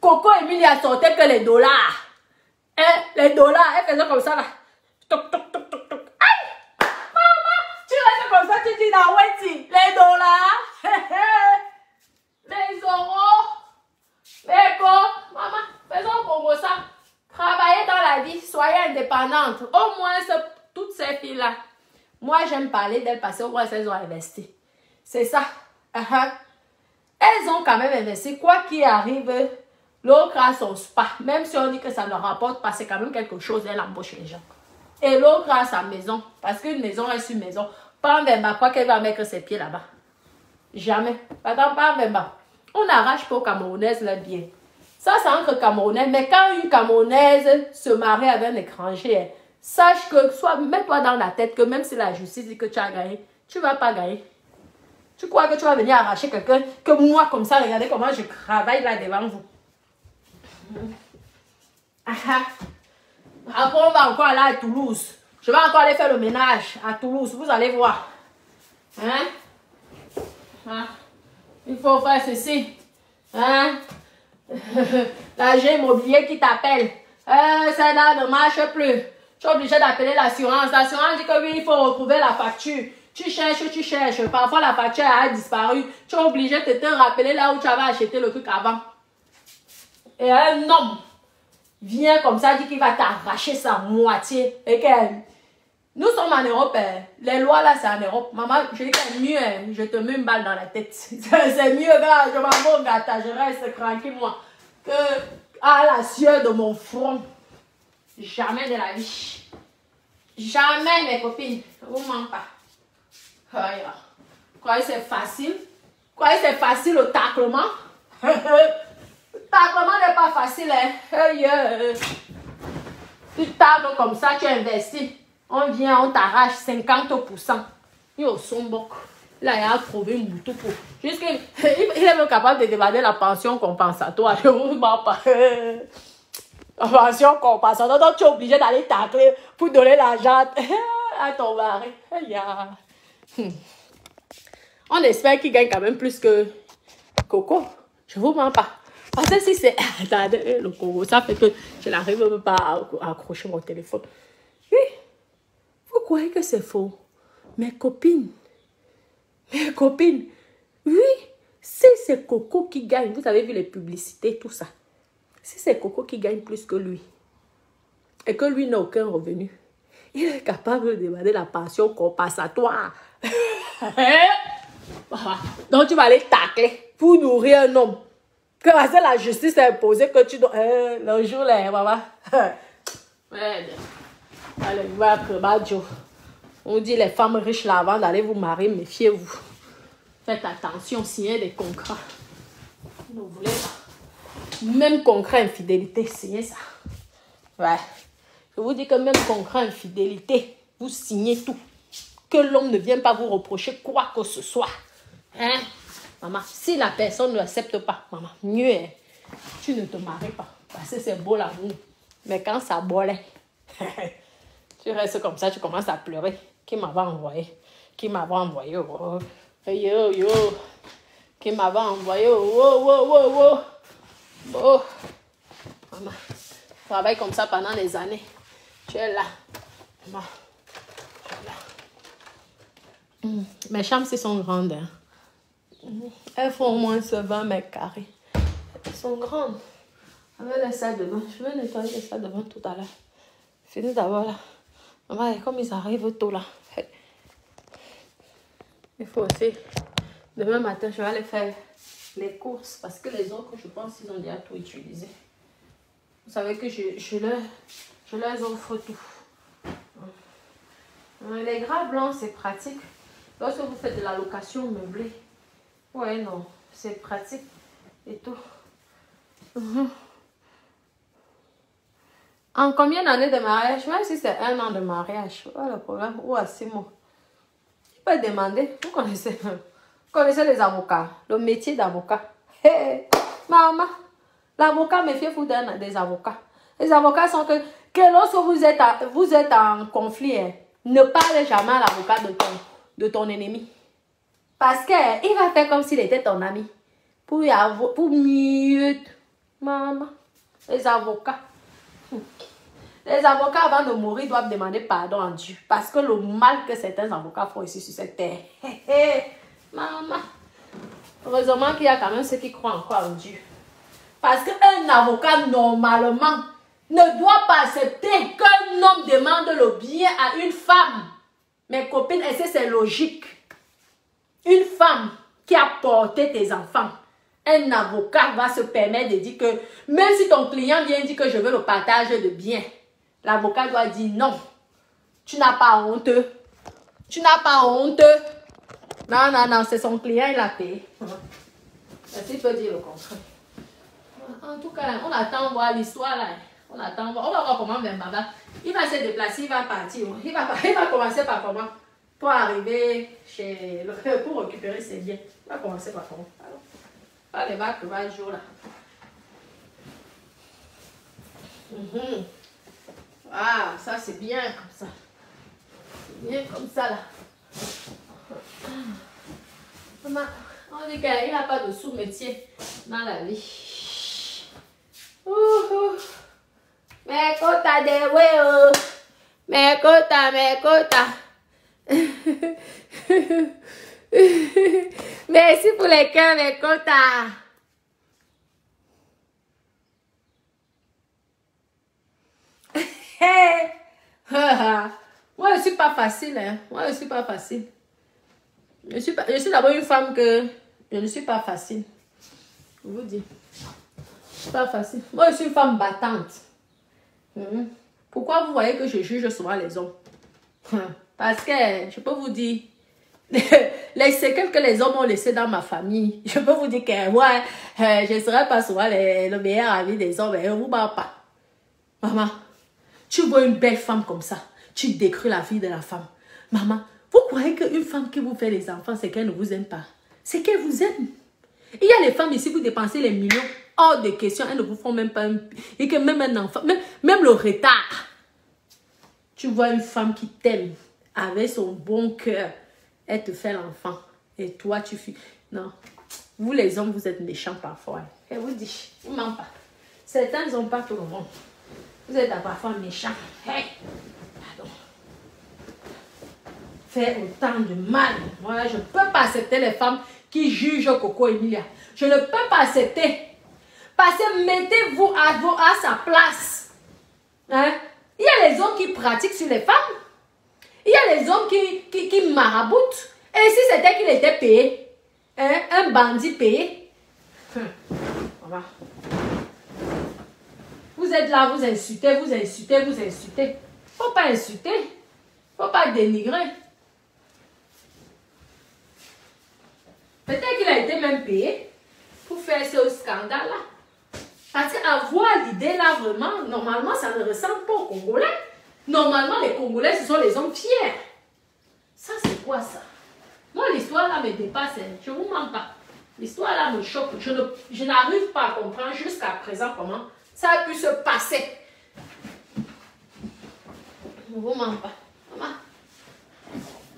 Coco Emilia sortait que les dollars. Et les dollars, elle faisait comme ça là. Toc, toc, toc, toc, toc. Aïe! Maman, tu restes comme ça, tu dis dans Weti. Les dollars. Les euros. Mais quoi, maman, faisons comme ça. Travaillez dans la vie, soyez indépendante. Au moins, toutes ces filles-là. Moi, j'aime parler d'elles parce qu'au moins, elles ont investi. C'est ça. Elles ont quand même investi. Quoi qu'il arrive, l'autre a son spa. Même si on dit que ça ne rapporte pas, c'est quand même quelque chose. Elle embauche les gens. Et l'autre a sa maison. Parce qu'une maison reste une maison. Pas Vemba, quoi qu'elle va mettre ses pieds là-bas. Jamais. Attends, pas Vemba. On arrache pour Camerounaise le bien. Ça, c'est entre Camerounais. Mais quand une Camerounaise se marie avec un étranger, sache que, mets-toi dans la tête que même si la justice dit que tu as gagné, tu ne vas pas gagner. Tu crois que tu vas venir arracher quelqu'un, que moi, comme ça, regardez comment je travaille là devant vous. Après, on va encore aller à Toulouse. Je vais encore aller faire le ménage à Toulouse. Vous allez voir. Il faut faire ceci. L'agent immobilier qui t'appelle. Ça là ne marche plus. Tu es obligé d'appeler l'assurance. L'assurance dit que oui, il faut retrouver la facture. Tu cherches. Parfois, la facture a disparu. Tu es obligé de te rappeler là où tu avais acheté le truc avant. Et un homme vient comme ça, dit qu'il va t'arracher sa moitié. Et Nous sommes en Europe, hein. Les lois là, c'est en Europe. Maman, je dis que c'est mieux, hein. Je te mets une balle dans la tête. C'est mieux, gars, je m'en vais au gâteau, je reste tranquille, moi. Que à la sueur de mon front. Jamais de la vie. Jamais, mes copines. Ne vous mens pas. Vous croyez que c'est facile? Vous croyez que c'est facile le taclement? Le taclement n'est pas facile, hein. Tu tacles comme ça, tu investis. On vient, on t'arrache 50%. Yo, son boc. Là, il a trouvé un bouton pour. Jusqu'il il est même capable de demander la pension compensatoire. Je vous mens pas. La pension compensatoire. Donc, tu es obligé d'aller tacler pour donner l'argent à ton mari. On espère qu'il gagne quand même plus que Coco. Je vous mens pas. Parce que si c'est. Attendez, le Coco, ça fait que je n'arrive même pas à accrocher mon téléphone. Oui. Vous croyez que c'est faux? Mes copines, oui, si c'est Coco qui gagne, vous avez vu les publicités, tout ça. Si c'est Coco qui gagne plus que lui, et que lui n'a aucun revenu, il est capable de demander la pension compensatoire. Donc tu vas aller tacler pour nourrir un homme. Que la justice a imposé que tu dois... le jour là, maman. Allez, va que on dit les femmes riches là, avant d'aller vous marier, méfiez-vous. Faites attention, signez des contrats. Vous ne voulez pas. Même contrat infidélité, signez ça. Ouais. Je vous dis que même contrat infidélité, vous signez tout. Que l'homme ne vienne pas vous reprocher quoi que ce soit. Hein? Maman, si la personne ne l'accepte pas, maman, mieux est, tu ne te maries pas. Parce que c'est beau l'amour. Mais quand ça boit, tu restes comme ça, tu commences à pleurer. Qui m'avait envoyé? Qui m'avait envoyé? Oh. Yo, yo. Qui m'avait envoyé? Oh. Oh. Maman, je travaille comme ça pendant des années. Tu es là. Maman, tu es là. Mes chambres, elles sont grandes. Hein. Elles font au moins 20 mètres carrés. Elles sont grandes. Avec les salles de bain. Je vais nettoyer les salles de bain tout à l'heure. Finis d'abord là. Maman, comme ils arrivent tôt là. Il faut aussi. Demain matin, je vais aller faire les courses. Parce que les autres, je pense qu'ils ont déjà tout utilisé. Vous savez que je leur offre tout. Les draps blancs, c'est pratique. Lorsque vous faites de la location meublée. Ouais, non. C'est pratique. Et tout. En combien d'années de mariage, même si c'est 1 an de mariage, pas le problème, ou à 6 mois. Tu peux demander, vous connaissez les avocats, le métier d'avocat. Hey, maman, l'avocat, méfiez-vous des avocats. Les avocats sont que lorsque vous êtes en conflit, ne parle jamais à l'avocat de ton ennemi. Parce qu'il va faire comme s'il était ton ami. Pour mieux. Maman, les avocats. Les avocats, avant de mourir, doivent demander pardon à Dieu. Parce que le mal que certains avocats font ici sur cette terre. Maman. Heureusement qu'il y a quand même ceux qui croient encore en Dieu. Parce qu'un avocat, normalement, ne doit pas accepter qu'un homme demande le bien à une femme. Mes copines, est-ce que c'est logique? Une femme qui a porté tes enfants. Un avocat va se permettre de dire que même si ton client vient dire que je veux le partage de biens, l'avocat doit dire non. Tu n'as pas honte. Tu n'as pas honte. Non, non, non, c'est son client, il a payé. Est-ce qu'il peut dire le contraire? En tout cas, on attend voir l'histoire là. On attend voir. On va voir comment Bembaba. Il va se déplacer, il va partir. Il va commencer par comment? Pour arriver chez pour récupérer ses biens. Il va commencer par comment? Alors, les vagues va jouer là. Ah, ça c'est bien comme ça. C'est bien comme ça là. Maman, on dit qu'il n'a pas de sous-métier dans la vie. Mais quota de ouais, mais quota. Merci pour les cœurs, mes quotas. Moi, je ne suis pas pas facile, hein. Moi, je suis pas facile. Je suis d'abord une femme que je ne suis pas facile. Je vous dis. Je suis pas facile. Moi, je suis une femme battante. Pourquoi vous voyez que je juge souvent les hommes? Parce que, je peux vous dire, les séquelles que les hommes ont laissées dans ma famille, je peux vous dire que moi, je ne serai pas souvent le meilleur ami des hommes, mais vous m'en pas. Maman, tu vois une belle femme comme ça, tu décris la vie de la femme. Maman, vous croyez qu'une femme qui vous fait les enfants, c'est qu'elle ne vous aime pas? C'est qu'elle vous aime. Il y a les femmes ici, vous dépensez les millions, hors de question, elles ne vous font même pas un... Et que même un enfant, même le retard. Tu vois une femme qui t'aime, avec son bon cœur, elle te fait l'enfant. Et toi, tu fais... Non. Vous, les hommes, vous êtes méchants parfois. Elle vous dit, ils ne mentent pas. Certains n'ont pas tout le monde. Vous êtes parfois méchants. Hey. Pardon. Fait autant de mal. Moi, je ne peux pas accepter les femmes qui jugent Coco Emilia. Je ne peux pas accepter. Parce que mettez-vous à sa place. Hein? Il y a les hommes qui pratiquent sur les femmes. Il y a les hommes qui maraboutent. Et si c'était qu'il était payé, hein? Un bandit payé. Voilà. Vous êtes là, vous insultez, vous insultez, vous insultez. Faut pas insulter. Faut pas dénigrer. Peut-être qu'il a été même payé pour faire ce scandale-là. Parce qu'avoir l'idée là, vraiment, normalement, ça ne ressemble pas aux Congolais. Normalement, les Congolais, ce sont les hommes fiers. Ça, c'est quoi ça? Moi, l'histoire là me dépasse. Je ne vous mens pas. L'histoire là me choque. Je n'arrive pas à comprendre jusqu'à présent comment ça a pu se passer. Je ne vous mens pas. Maman,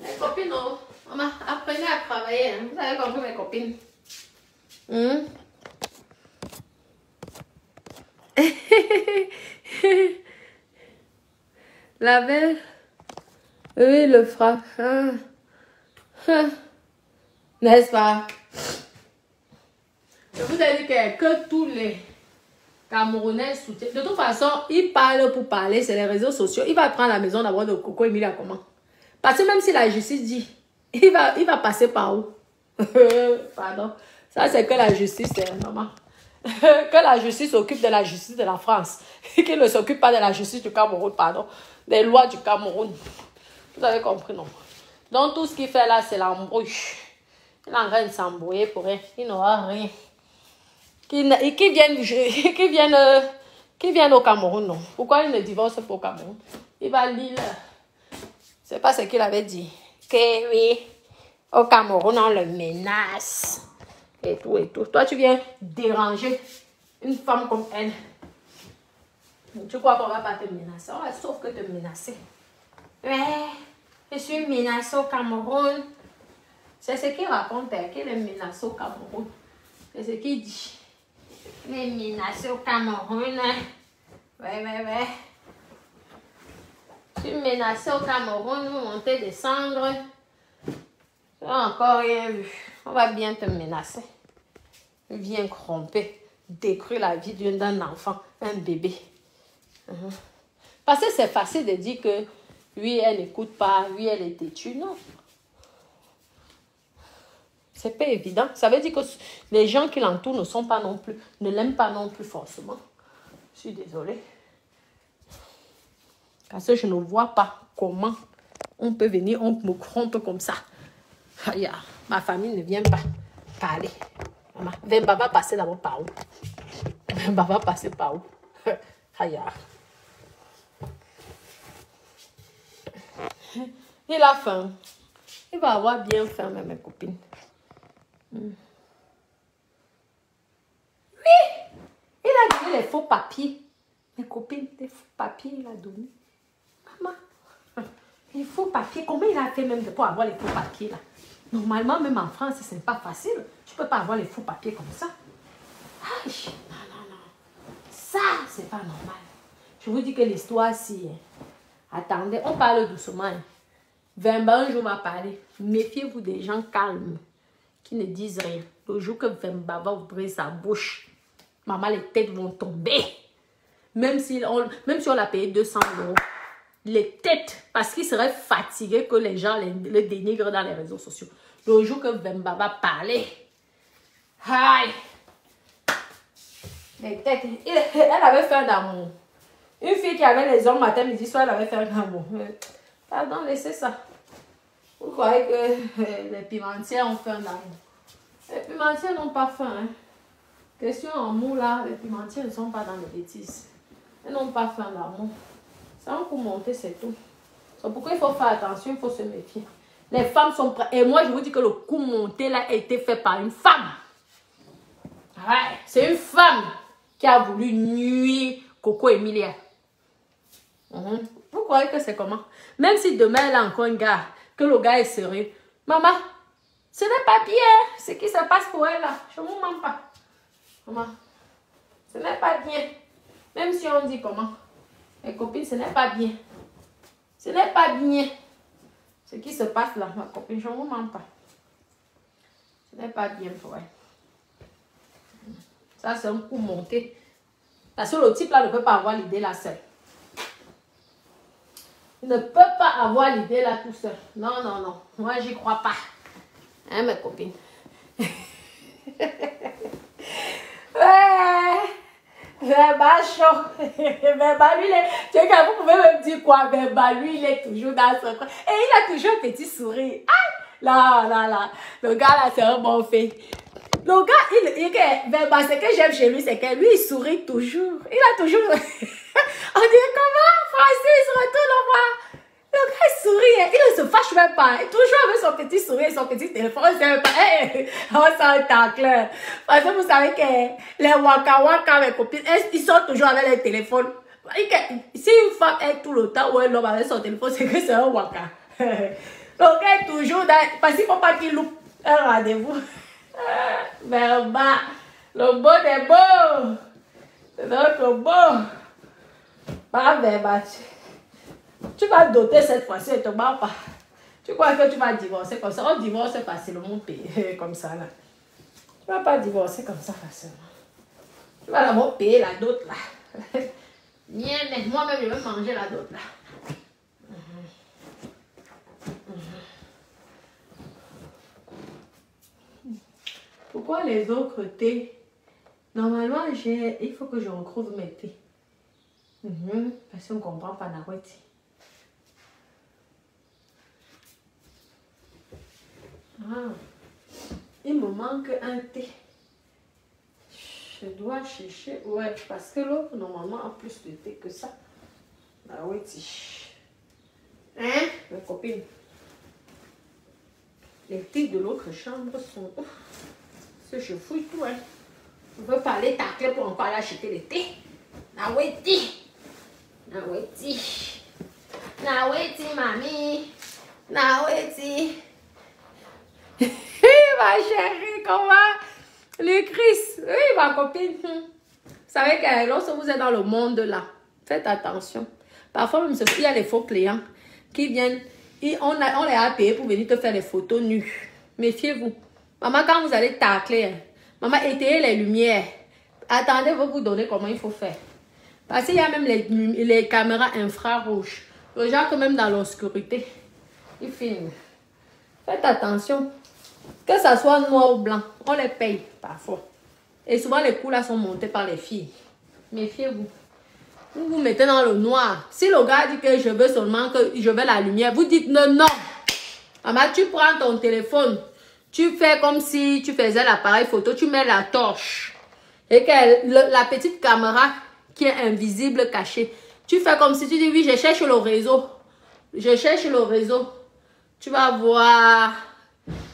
mes copines, non. Maman, apprenez à travailler. Hein. Vous avez compris, mes copines. La belle, oui, le frappe. N'est-ce pas? Je vous ai dit que tous les Camerounais soutiennent. De toute façon, ils parlent pour parler, c'est les réseaux sociaux. Il va prendre la maison d'abord de Coco Emilia comment? Parce que même si la justice dit, il va passer par où? Pardon. Ça, c'est que la justice, maman. Que la justice s'occupe de la justice de la France. Qu'il ne s'occupe pas de la justice du Cameroun, pardon. Des lois du Cameroun. Vous avez compris, non? Donc, tout ce qu'il fait là, c'est l'embrouille. Il est en train de s'embrouiller pour rien. Il n'aura rien. Qui viennent au Cameroun, non? Pourquoi il ne divorce pas au Cameroun? Il va lire. C'est pas ce qu'il avait dit. Que oui, au Cameroun, on le menace. Et tout, et tout. Toi, tu viens déranger une femme comme elle. Tu crois qu'on va pas te menacer? On va sauf que te menacer. Ouais, je suis menacée au Cameroun. C'est ce qu'il raconte, qu'il est menacé au Cameroun. C'est ce qu'il dit. Il est menacé au Cameroun. Ouais. Je suis menacée au Cameroun, vous montez, descendre. Tu n'as encore rien vu. On va bien te menacer. Viens cromper, détruire la vie d'un enfant, un bébé. Parce que c'est facile de dire que lui, elle n'écoute pas, lui, elle est têtue. Non. C'est pas évident. Ça veut dire que les gens qui l'entourent ne l'aiment pas non plus forcément. Je suis désolée. Parce que je ne vois pas comment on peut venir, on me crompe comme ça. Aïe, ma famille ne vient pas parler. Vemba va passer d'abord par où? Vemba va passer par où? Aïe. Il a faim. Il va avoir bien faim, mes copines. Oui, il a donné les faux papiers. Mes copines, les faux papiers, il a donné. Maman, les faux papiers, comment il a fait même pour avoir les faux papiers là? Normalement, même en France, ce n'est pas facile. Tu ne peux pas avoir les faux papiers comme ça. Aïe, non. Ça, c'est pas normal. Je vous dis que l'histoire, si... Attendez, on parle doucement. Vemba, un jour, va parler. Méfiez-vous des gens calmes qui ne disent rien. Le jour que Vemba va ouvrir sa bouche, maman, les têtes vont tomber. Même si on l'a payé 200 €. les têtes parce qu'il serait fatigué que les gens le dénigrent dans les réseaux sociaux. Le jour que Vemba va parler, aïe, les têtes, elle avait fait un amour. Une fille qui avait les hommes matin, midi, soir, elle avait fait un amour. Pardon, laissez ça. Vous croyez que les pimentières ont fait un amour? Les pimentières n'ont pas faim. Hein. Question amour là, les pimentières ne sont pas dans les bêtises. Elles n'ont pas faim d'amour. C'est un coup monter, c'est tout. C'est pourquoi il faut faire attention, il faut se méfier. Les femmes sont prêtes. Et moi, je vous dis que le coup monté là a été fait par une femme. Ouais, c'est une femme qui a voulu nuire Coco Emilia. Vous croyez que c'est comment? Même si demain, elle a encore un gars, que le gars est sérieux. Maman, ce n'est pas bien ce qui se passe pour elle là. Je ne vous mens pas. Maman, ce n'est pas bien. Même si on dit comment. Mes copines, ce n'est pas bien. Ce n'est pas bien. Ce qui se passe là, ma copine, je ne vous mens pas. Ce n'est pas bien pour elle. Ça, c'est un coup monté. Parce que le type là ne peut pas avoir l'idée là seul. Il ne peut pas avoir l'idée là tout seul. Non, non, non. Moi, j'y crois pas. Hein, mes copines? Ouais. Verba chaud. Verba, lui, tu sais que vous pouvez me dire quoi? Verba, lui, il est toujours dans son coin. Et il a toujours un petit sourire. Ah! Là, là, là. Le gars là, c'est un bon fait. Le gars, Verba, ce que j'aime chez lui, c'est que lui, il sourit toujours. Il a toujours... On dit comment? Francis, retourne le voir. Le gars, il sourit. Il ne se fâche même pas. Toujours avec son petit sourire, son petit téléphone. On s'en tacle. Parce que vous savez que les waka, mes copines, ils sont toujours avec les téléphones. Si une femme est tout le temps ou un homme avec son téléphone, c'est que c'est un waka. Le gars est toujours dans... Parce qu'il ne faut pas qu'il loupe un rendez-vous. Verba, le beau est beau. C'est notre beau. Pas Verba. Tu vas doter cette fois-ci et te bats pas. Tu crois que tu vas divorcer comme ça? On divorce facilement comme ça là. Tu vas pas divorcer comme ça facilement. Tu vas d'abord payer la dot là. Moi-même je vais manger la dot là. Pourquoi les autres thés? Normalement, il faut que je retrouve mes thés. Parce qu'on ne comprend pas la route. Ah, il me manque un thé. Je dois chercher. Ouais, parce que l'autre, normalement, a plus de thé que ça. Ah oui, hein, mes copines? Les thés de l'autre chambre sont... Parce que je fouille tout, hein. On peut parler tacler pour encore aller acheter les thés. Ah oui, Naweti. Naweti, mamie. Naweti. Ma chérie, comment? Le Christ. Oui, ma copine. Vous savez que lorsque vous êtes dans le monde là, faites attention. Parfois, même il y a les faux clients qui viennent. On les a payés pour venir te faire les photos nues. Méfiez-vous. Maman, quand vous allez tacler, maman, éteignez les lumières. Attendez, vous donner comment il faut faire. Parce qu'il y a même les caméras infrarouges. Les gens que même dans l'obscurité, ils filment. Faites attention. Que ça soit noir ou blanc, on les paye parfois. Et souvent les coûts là sont montés par les filles. Méfiez-vous. Vous vous mettez dans le noir. Si le gars dit que je veux seulement que je veux la lumière, vous dites non, non. Maman, tu prends ton téléphone. Tu fais comme si tu faisais l'appareil photo. Tu mets la torche. Et que la petite caméra qui est invisible, cachée. Tu fais comme si tu dis oui, je cherche le réseau. Je cherche le réseau. Tu vas voir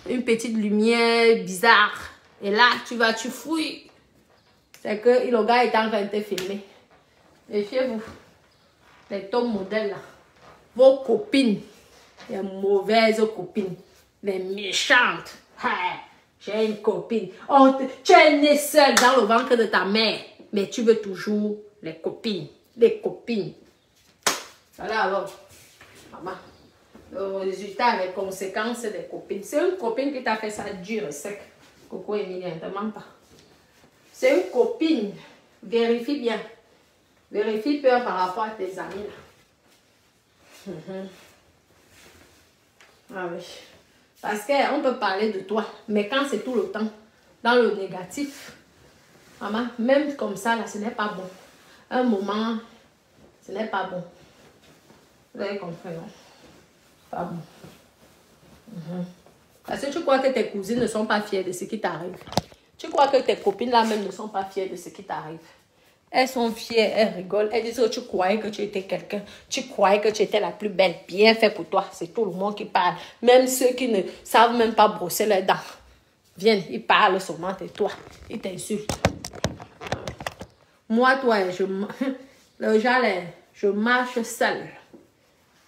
une petite lumière bizarre. Et là, tu fouilles. C'est que le gars est en train de te filmer. Méfiez-vous. Les top modèles là. Vos copines. Les mauvaises copines. Les méchantes. J'ai une copine. Oh, tu es né seule dans le ventre de ta mère. Mais tu veux toujours les copines. Les copines. Voilà alors. Maman. Le résultat, les conséquences des copines. C'est une copine qui t'a fait ça dur et sec. Coco Emilia, ne te mens pas. C'est une copine. Vérifie bien. Vérifie bien par rapport à tes amis là. Ah oui. Parce qu'on peut parler de toi, mais quand c'est tout le temps dans le négatif, maman, même comme ça, là, ce n'est pas bon. Un moment, ce n'est pas bon. Vous avez compris, non? Pas bon. Parce que tu crois que tes cousines ne sont pas fières de ce qui t'arrive. Tu crois que tes copines là même ne sont pas fières de ce qui t'arrive. Elles sont fières, elles rigolent. Elles disent que tu croyais que tu étais quelqu'un. Tu croyais que tu étais la plus belle. Bien fait pour toi. C'est tout le monde qui parle. Même ceux qui ne savent même pas brosser leurs dents. Viennent, ils parlent seulement de toi. Ils t'insultent. Moi, toi, je marche seule.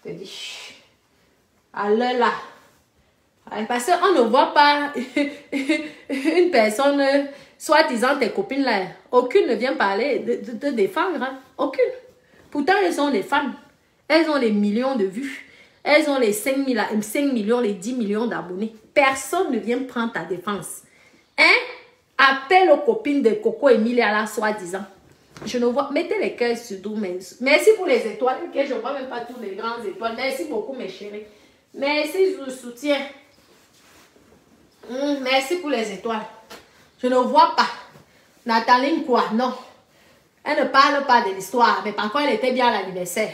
Je te dis. À l'heure là. Parce qu'on ne voit pas une personne, soi-disant tes copines là, aucune ne vient parler de défendre, hein? Aucune. Pourtant, elles sont les femmes. Elles ont les millions de vues. Elles ont les 5 millions, les 10 millions d'abonnés. Personne ne vient prendre ta défense. Hein? Appelle aux copines de Coco Emilia là, soi-disant. Je ne vois, mettez les cœurs sur tout. Merci pour les étoiles. Okay, je ne vois même pas tous les grandes étoiles. Merci beaucoup, mes chéris. Merci pour le soutien. Merci pour les étoiles. Je ne vois pas. Nathalie quoi? Non. Elle ne parle pas de l'histoire. Mais par contre, elle était bien à l'anniversaire.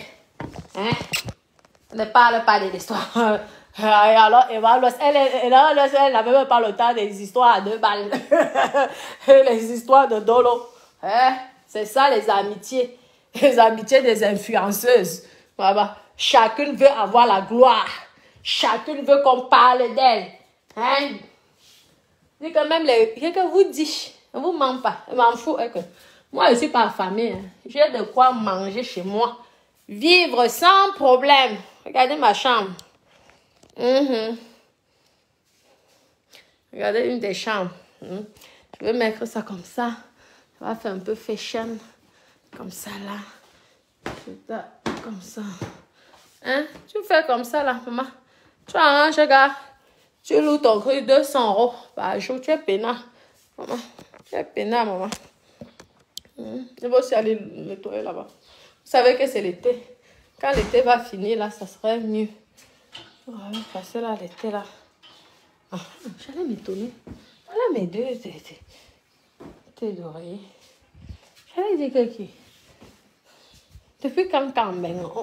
Hein? Elle ne parle pas de l'histoire. Alors, elle n'avait même pas le temps des histoires à 2 balles. Les histoires de Dolo. Hein? C'est ça, les amitiés. Les amitiés des influenceuses. Voilà. Chacune veut avoir la gloire. Chacune veut qu'on parle d'elle. Hein? C'est quand même que vous dites, ne vous ment pas, je m'en fous. Moi, je ne suis pas affamée. Hein. J'ai de quoi manger chez moi. Vivre sans problème. Regardez ma chambre. Regardez une des chambres. Je vais mettre ça comme ça. Ça va faire un peu fashion. Comme ça, là. Comme ça. Hein? Tu fais comme ça, là, maman. Tu arranges, regarde. Tu loues ton truc 200 € par jour. Tu es peinard. Maman. Tu es peinard, maman. Je vais aussi aller nettoyer là-bas. Vous savez que c'est l'été. Quand l'été va finir, là, ça serait mieux. On va passer là, l'été, là. Ah, j'allais m'étonner. Voilà mes deux têtes d'oreiller. J'allais dire que qui? Depuis quand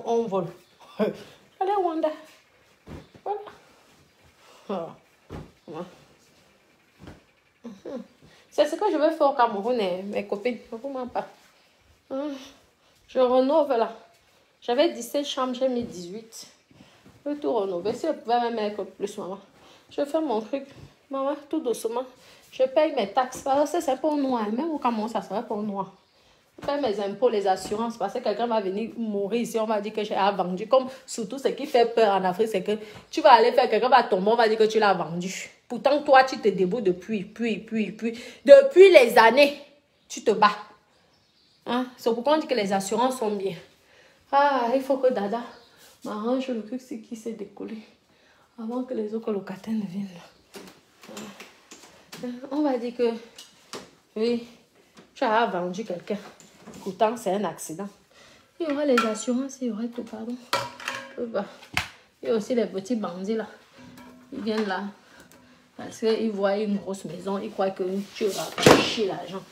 on vole? Allez, Wanda. Voilà. Oh. C'est ce que je vais faire au Cameroun, mes copines. Ne vous mens pas. Je renove là. J'avais 17 chambres, j'ai mis 18. Je vais tout rénover. Si je pouvais même mettre plus, maman. Je fais mon truc. Maman, tout doucement. Je paye mes taxes. Parce que c'est pour nous. Même au Cameroun, ça serait pour nous. Je paye mes impôts, les assurances. Parce que quelqu'un va venir mourir ici. On va dire que j'ai vendu. Comme surtout, ce qui fait peur en Afrique, c'est que tu vas aller faire, quelqu'un va tomber. On va dire que tu l'as vendu. Pourtant, toi, tu te débrouilles depuis les années. Tu te bats. Hein? C'est pourquoi on dit que les assurances sont bien. Ah, il faut que Dada m'arrange le truc qui s'est décollé. Avant que les autres locataires ne viennent. On va dire que oui, tu as vendu quelqu'un. Pourtant, c'est un accident. Il y aura les assurances, il y aura tout, pardon. Il y a aussi les petits bandits là. Ils viennent là. Parce qu'ils voient une grosse maison, ils croient que tu vas chier l'argent.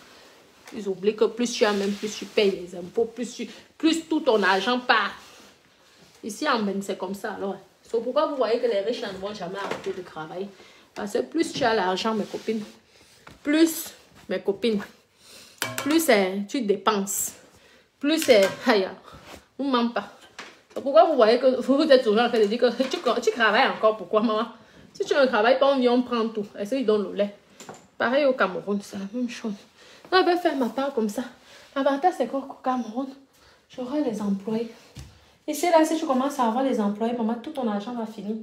Ils oublient que plus tu as, même plus tu payes les impôts, plus tout ton argent part. Ici en Bénin, c'est comme ça. Alors, c'est pourquoi vous voyez que les riches ne vont jamais arrêter de travailler. Parce que plus tu as l'argent, mes copines, plus tu dépenses. Plus c'est... Aïe, vous ne mentez pas. C'est pourquoi vous voyez que vous êtes toujours en train de dire que tu travailles encore. Pourquoi, maman? Si tu ne travailles pas, on vient, on prend tout. Et ça, ils donnent le lait. Pareil au Cameroun, c'est la même chose. Je vais faire ma part comme ça. L'avantage, c'est qu'au Cameroun, j'aurai les employés. Ici, là, si tu commences à avoir les employés, maman, tout ton argent va finir.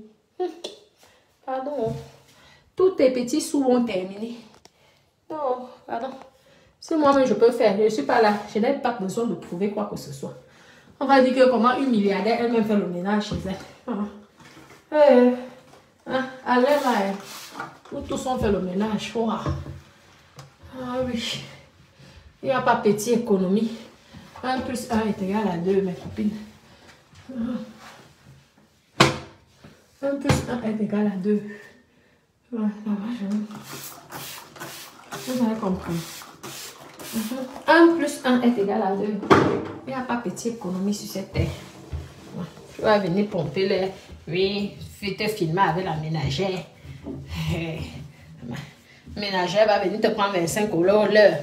Pardon. Tous tes petits sous vont terminer. Non, pardon. Si moi-même, je peux faire, je ne suis pas là. Je n'ai pas besoin de prouver quoi que ce soit. On va dire que comment une milliardaire, elle-même fait le ménage chez elle. À l'air là, où tous on fait le ménage. Wow. Ah oui. Il n'y a pas petite économie. 1 plus 1 est égal à 2, mes copines. 1 plus 1 est égal à 2. Ouais, vous avez compris. 1 plus 1 est égal à 2. Il n'y a pas petite économie sur cette terre. Tu vas venir pomper les... Oui, tu te filmer avec la ménagère. La ménagère va venir te prendre 25 € l'heure.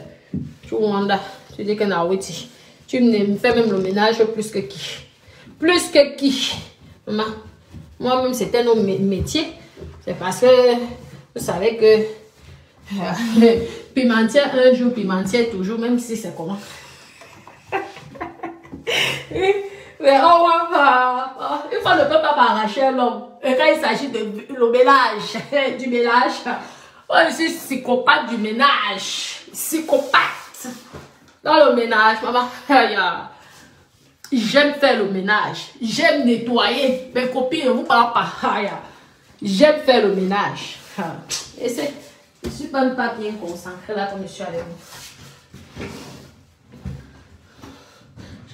Tu vois, tu dis que Nawiti, tu me fais même le ménage plus que qui? Plus que qui? Maman, moi-même, c'était notre métier. C'est parce que vous savez que pimentier un jour, pimentier toujours, même si c'est comment. Mais une fois, on ne peut pas m'arracher l'homme. Et quand il s'agit de le ménage, du ménage, je suis psychopathe du ménage. Psychopathe. Dans le ménage, maman, j'aime faire le ménage. J'aime nettoyer. Mes copines ne vous parlent pas. J'aime faire le ménage. Et c'est... Je ne suis pas bien concentrée là comme je suis avec vous.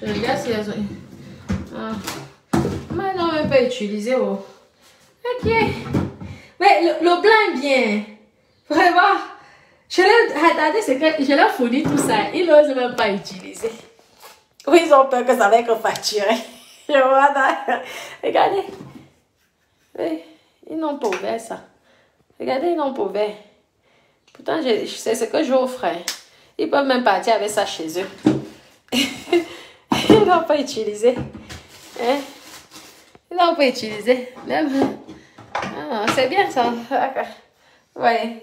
Je regarde si elles ont... Maintenant, on peut utiliser. Oh. Ok. Mais le blanc est bien. Vraiment. Je l'ai fourni tout ça. Ils n'osent même pas utiliser. Oui, ils ont peur que ça va être facturé. Regardez. Oui, ils n'ont pas ouvert ça. Regardez, ils n'ont pas ouvert. Pourtant, c'est ce que j'offre. Ils peuvent même partir avec ça chez eux. Ils n'ont pas utilisé. Hein? Ils n'ont pas utilisé. Ah, c'est bien ça. Oui.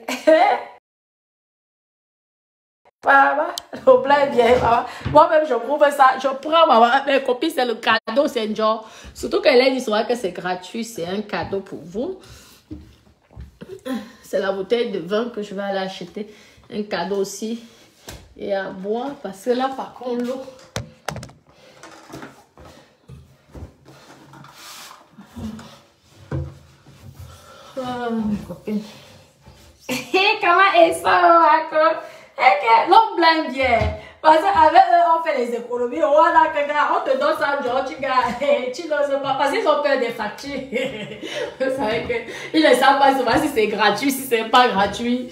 Papa, le plat est bien, papa. Moi-même, je prouve ça. Je prends maman. Mes copines, c'est le cadeau, c'est un genre. Surtout qu'elle a dit que c'est gratuit, c'est un cadeau pour vous. C'est la bouteille de vin que je vais aller acheter. Un cadeau aussi. Et à boire. Parce que là, par contre, l'eau. Oh, mes copines. Comment est ça, l'homme blanc bien. Parce qu'avec eux, on fait les économies. On te donne ça, genre, tu n'oses pas. Parce qu'ils ont peur des factures. Vous savez qu'ils ne savent pas souvent si c'est gratuit, si c'est pas gratuit.